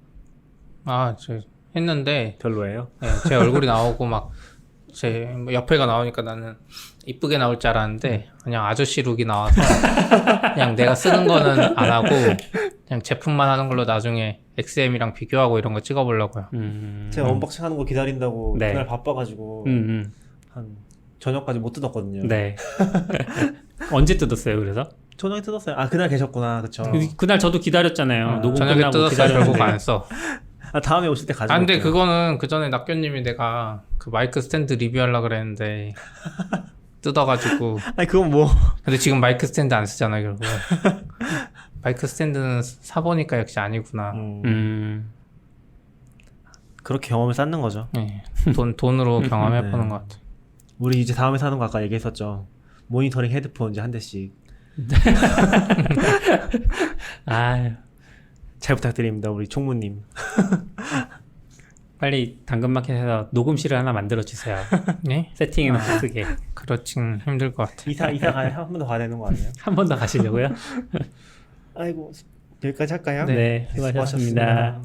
아, 저 했는데 별로예요? 네, 제 얼굴이 나오고 막 제 옆에가 나오니까 나는 이쁘게 나올 줄 알았는데 그냥 아저씨 룩이 나와서 그냥 내가 쓰는 거는 안 하고 그냥 제품만 하는 걸로 나중에 XM이랑 비교하고 이런 거 찍어보려고요. 제가 언박싱 하는 거 기다린다고 네. 그날 바빠가지고 한 저녁까지 못 뜯었거든요. 네. 언제 뜯었어요, 그래서? 저녁에 뜯었어요. 아, 그날 계셨구나. 그쵸. 그날 저도 기다렸잖아요. 녹음 저녁에 끝나고 뜯었어요. 결국 기다렸는데. 안 써. 아, 다음에 오실 때 가져올게요. 아, 근데 그거는 그 전에 낙교님이 내가 그 마이크 스탠드 리뷰하려고 그랬는데 뜯어가지고. 아니, 그건 뭐. 근데 지금 마이크 스탠드 안 쓰잖아, 결국. 마이크 스탠드는 사보니까 역시 아니구나. 그렇게 경험을 쌓는 거죠. 네. 돈으로 경험해보는 것 같아. 우리 이제 다음에 사는 거 아까 얘기했었죠. 모니터링 헤드폰 이제 한 대씩. 아유, 잘 부탁드립니다, 우리 총무님. 빨리 당근마켓에서 녹음실을 하나 만들어 주세요. 네? 세팅해놓고 쓰게. 그렇진 힘들 것 같아. 이사 가야 한 번 더 가야 되는 거 아니에요? 한 번 더 가시려고요? 아이고, 여기까지 할까요? 네, 수고하셨습니다.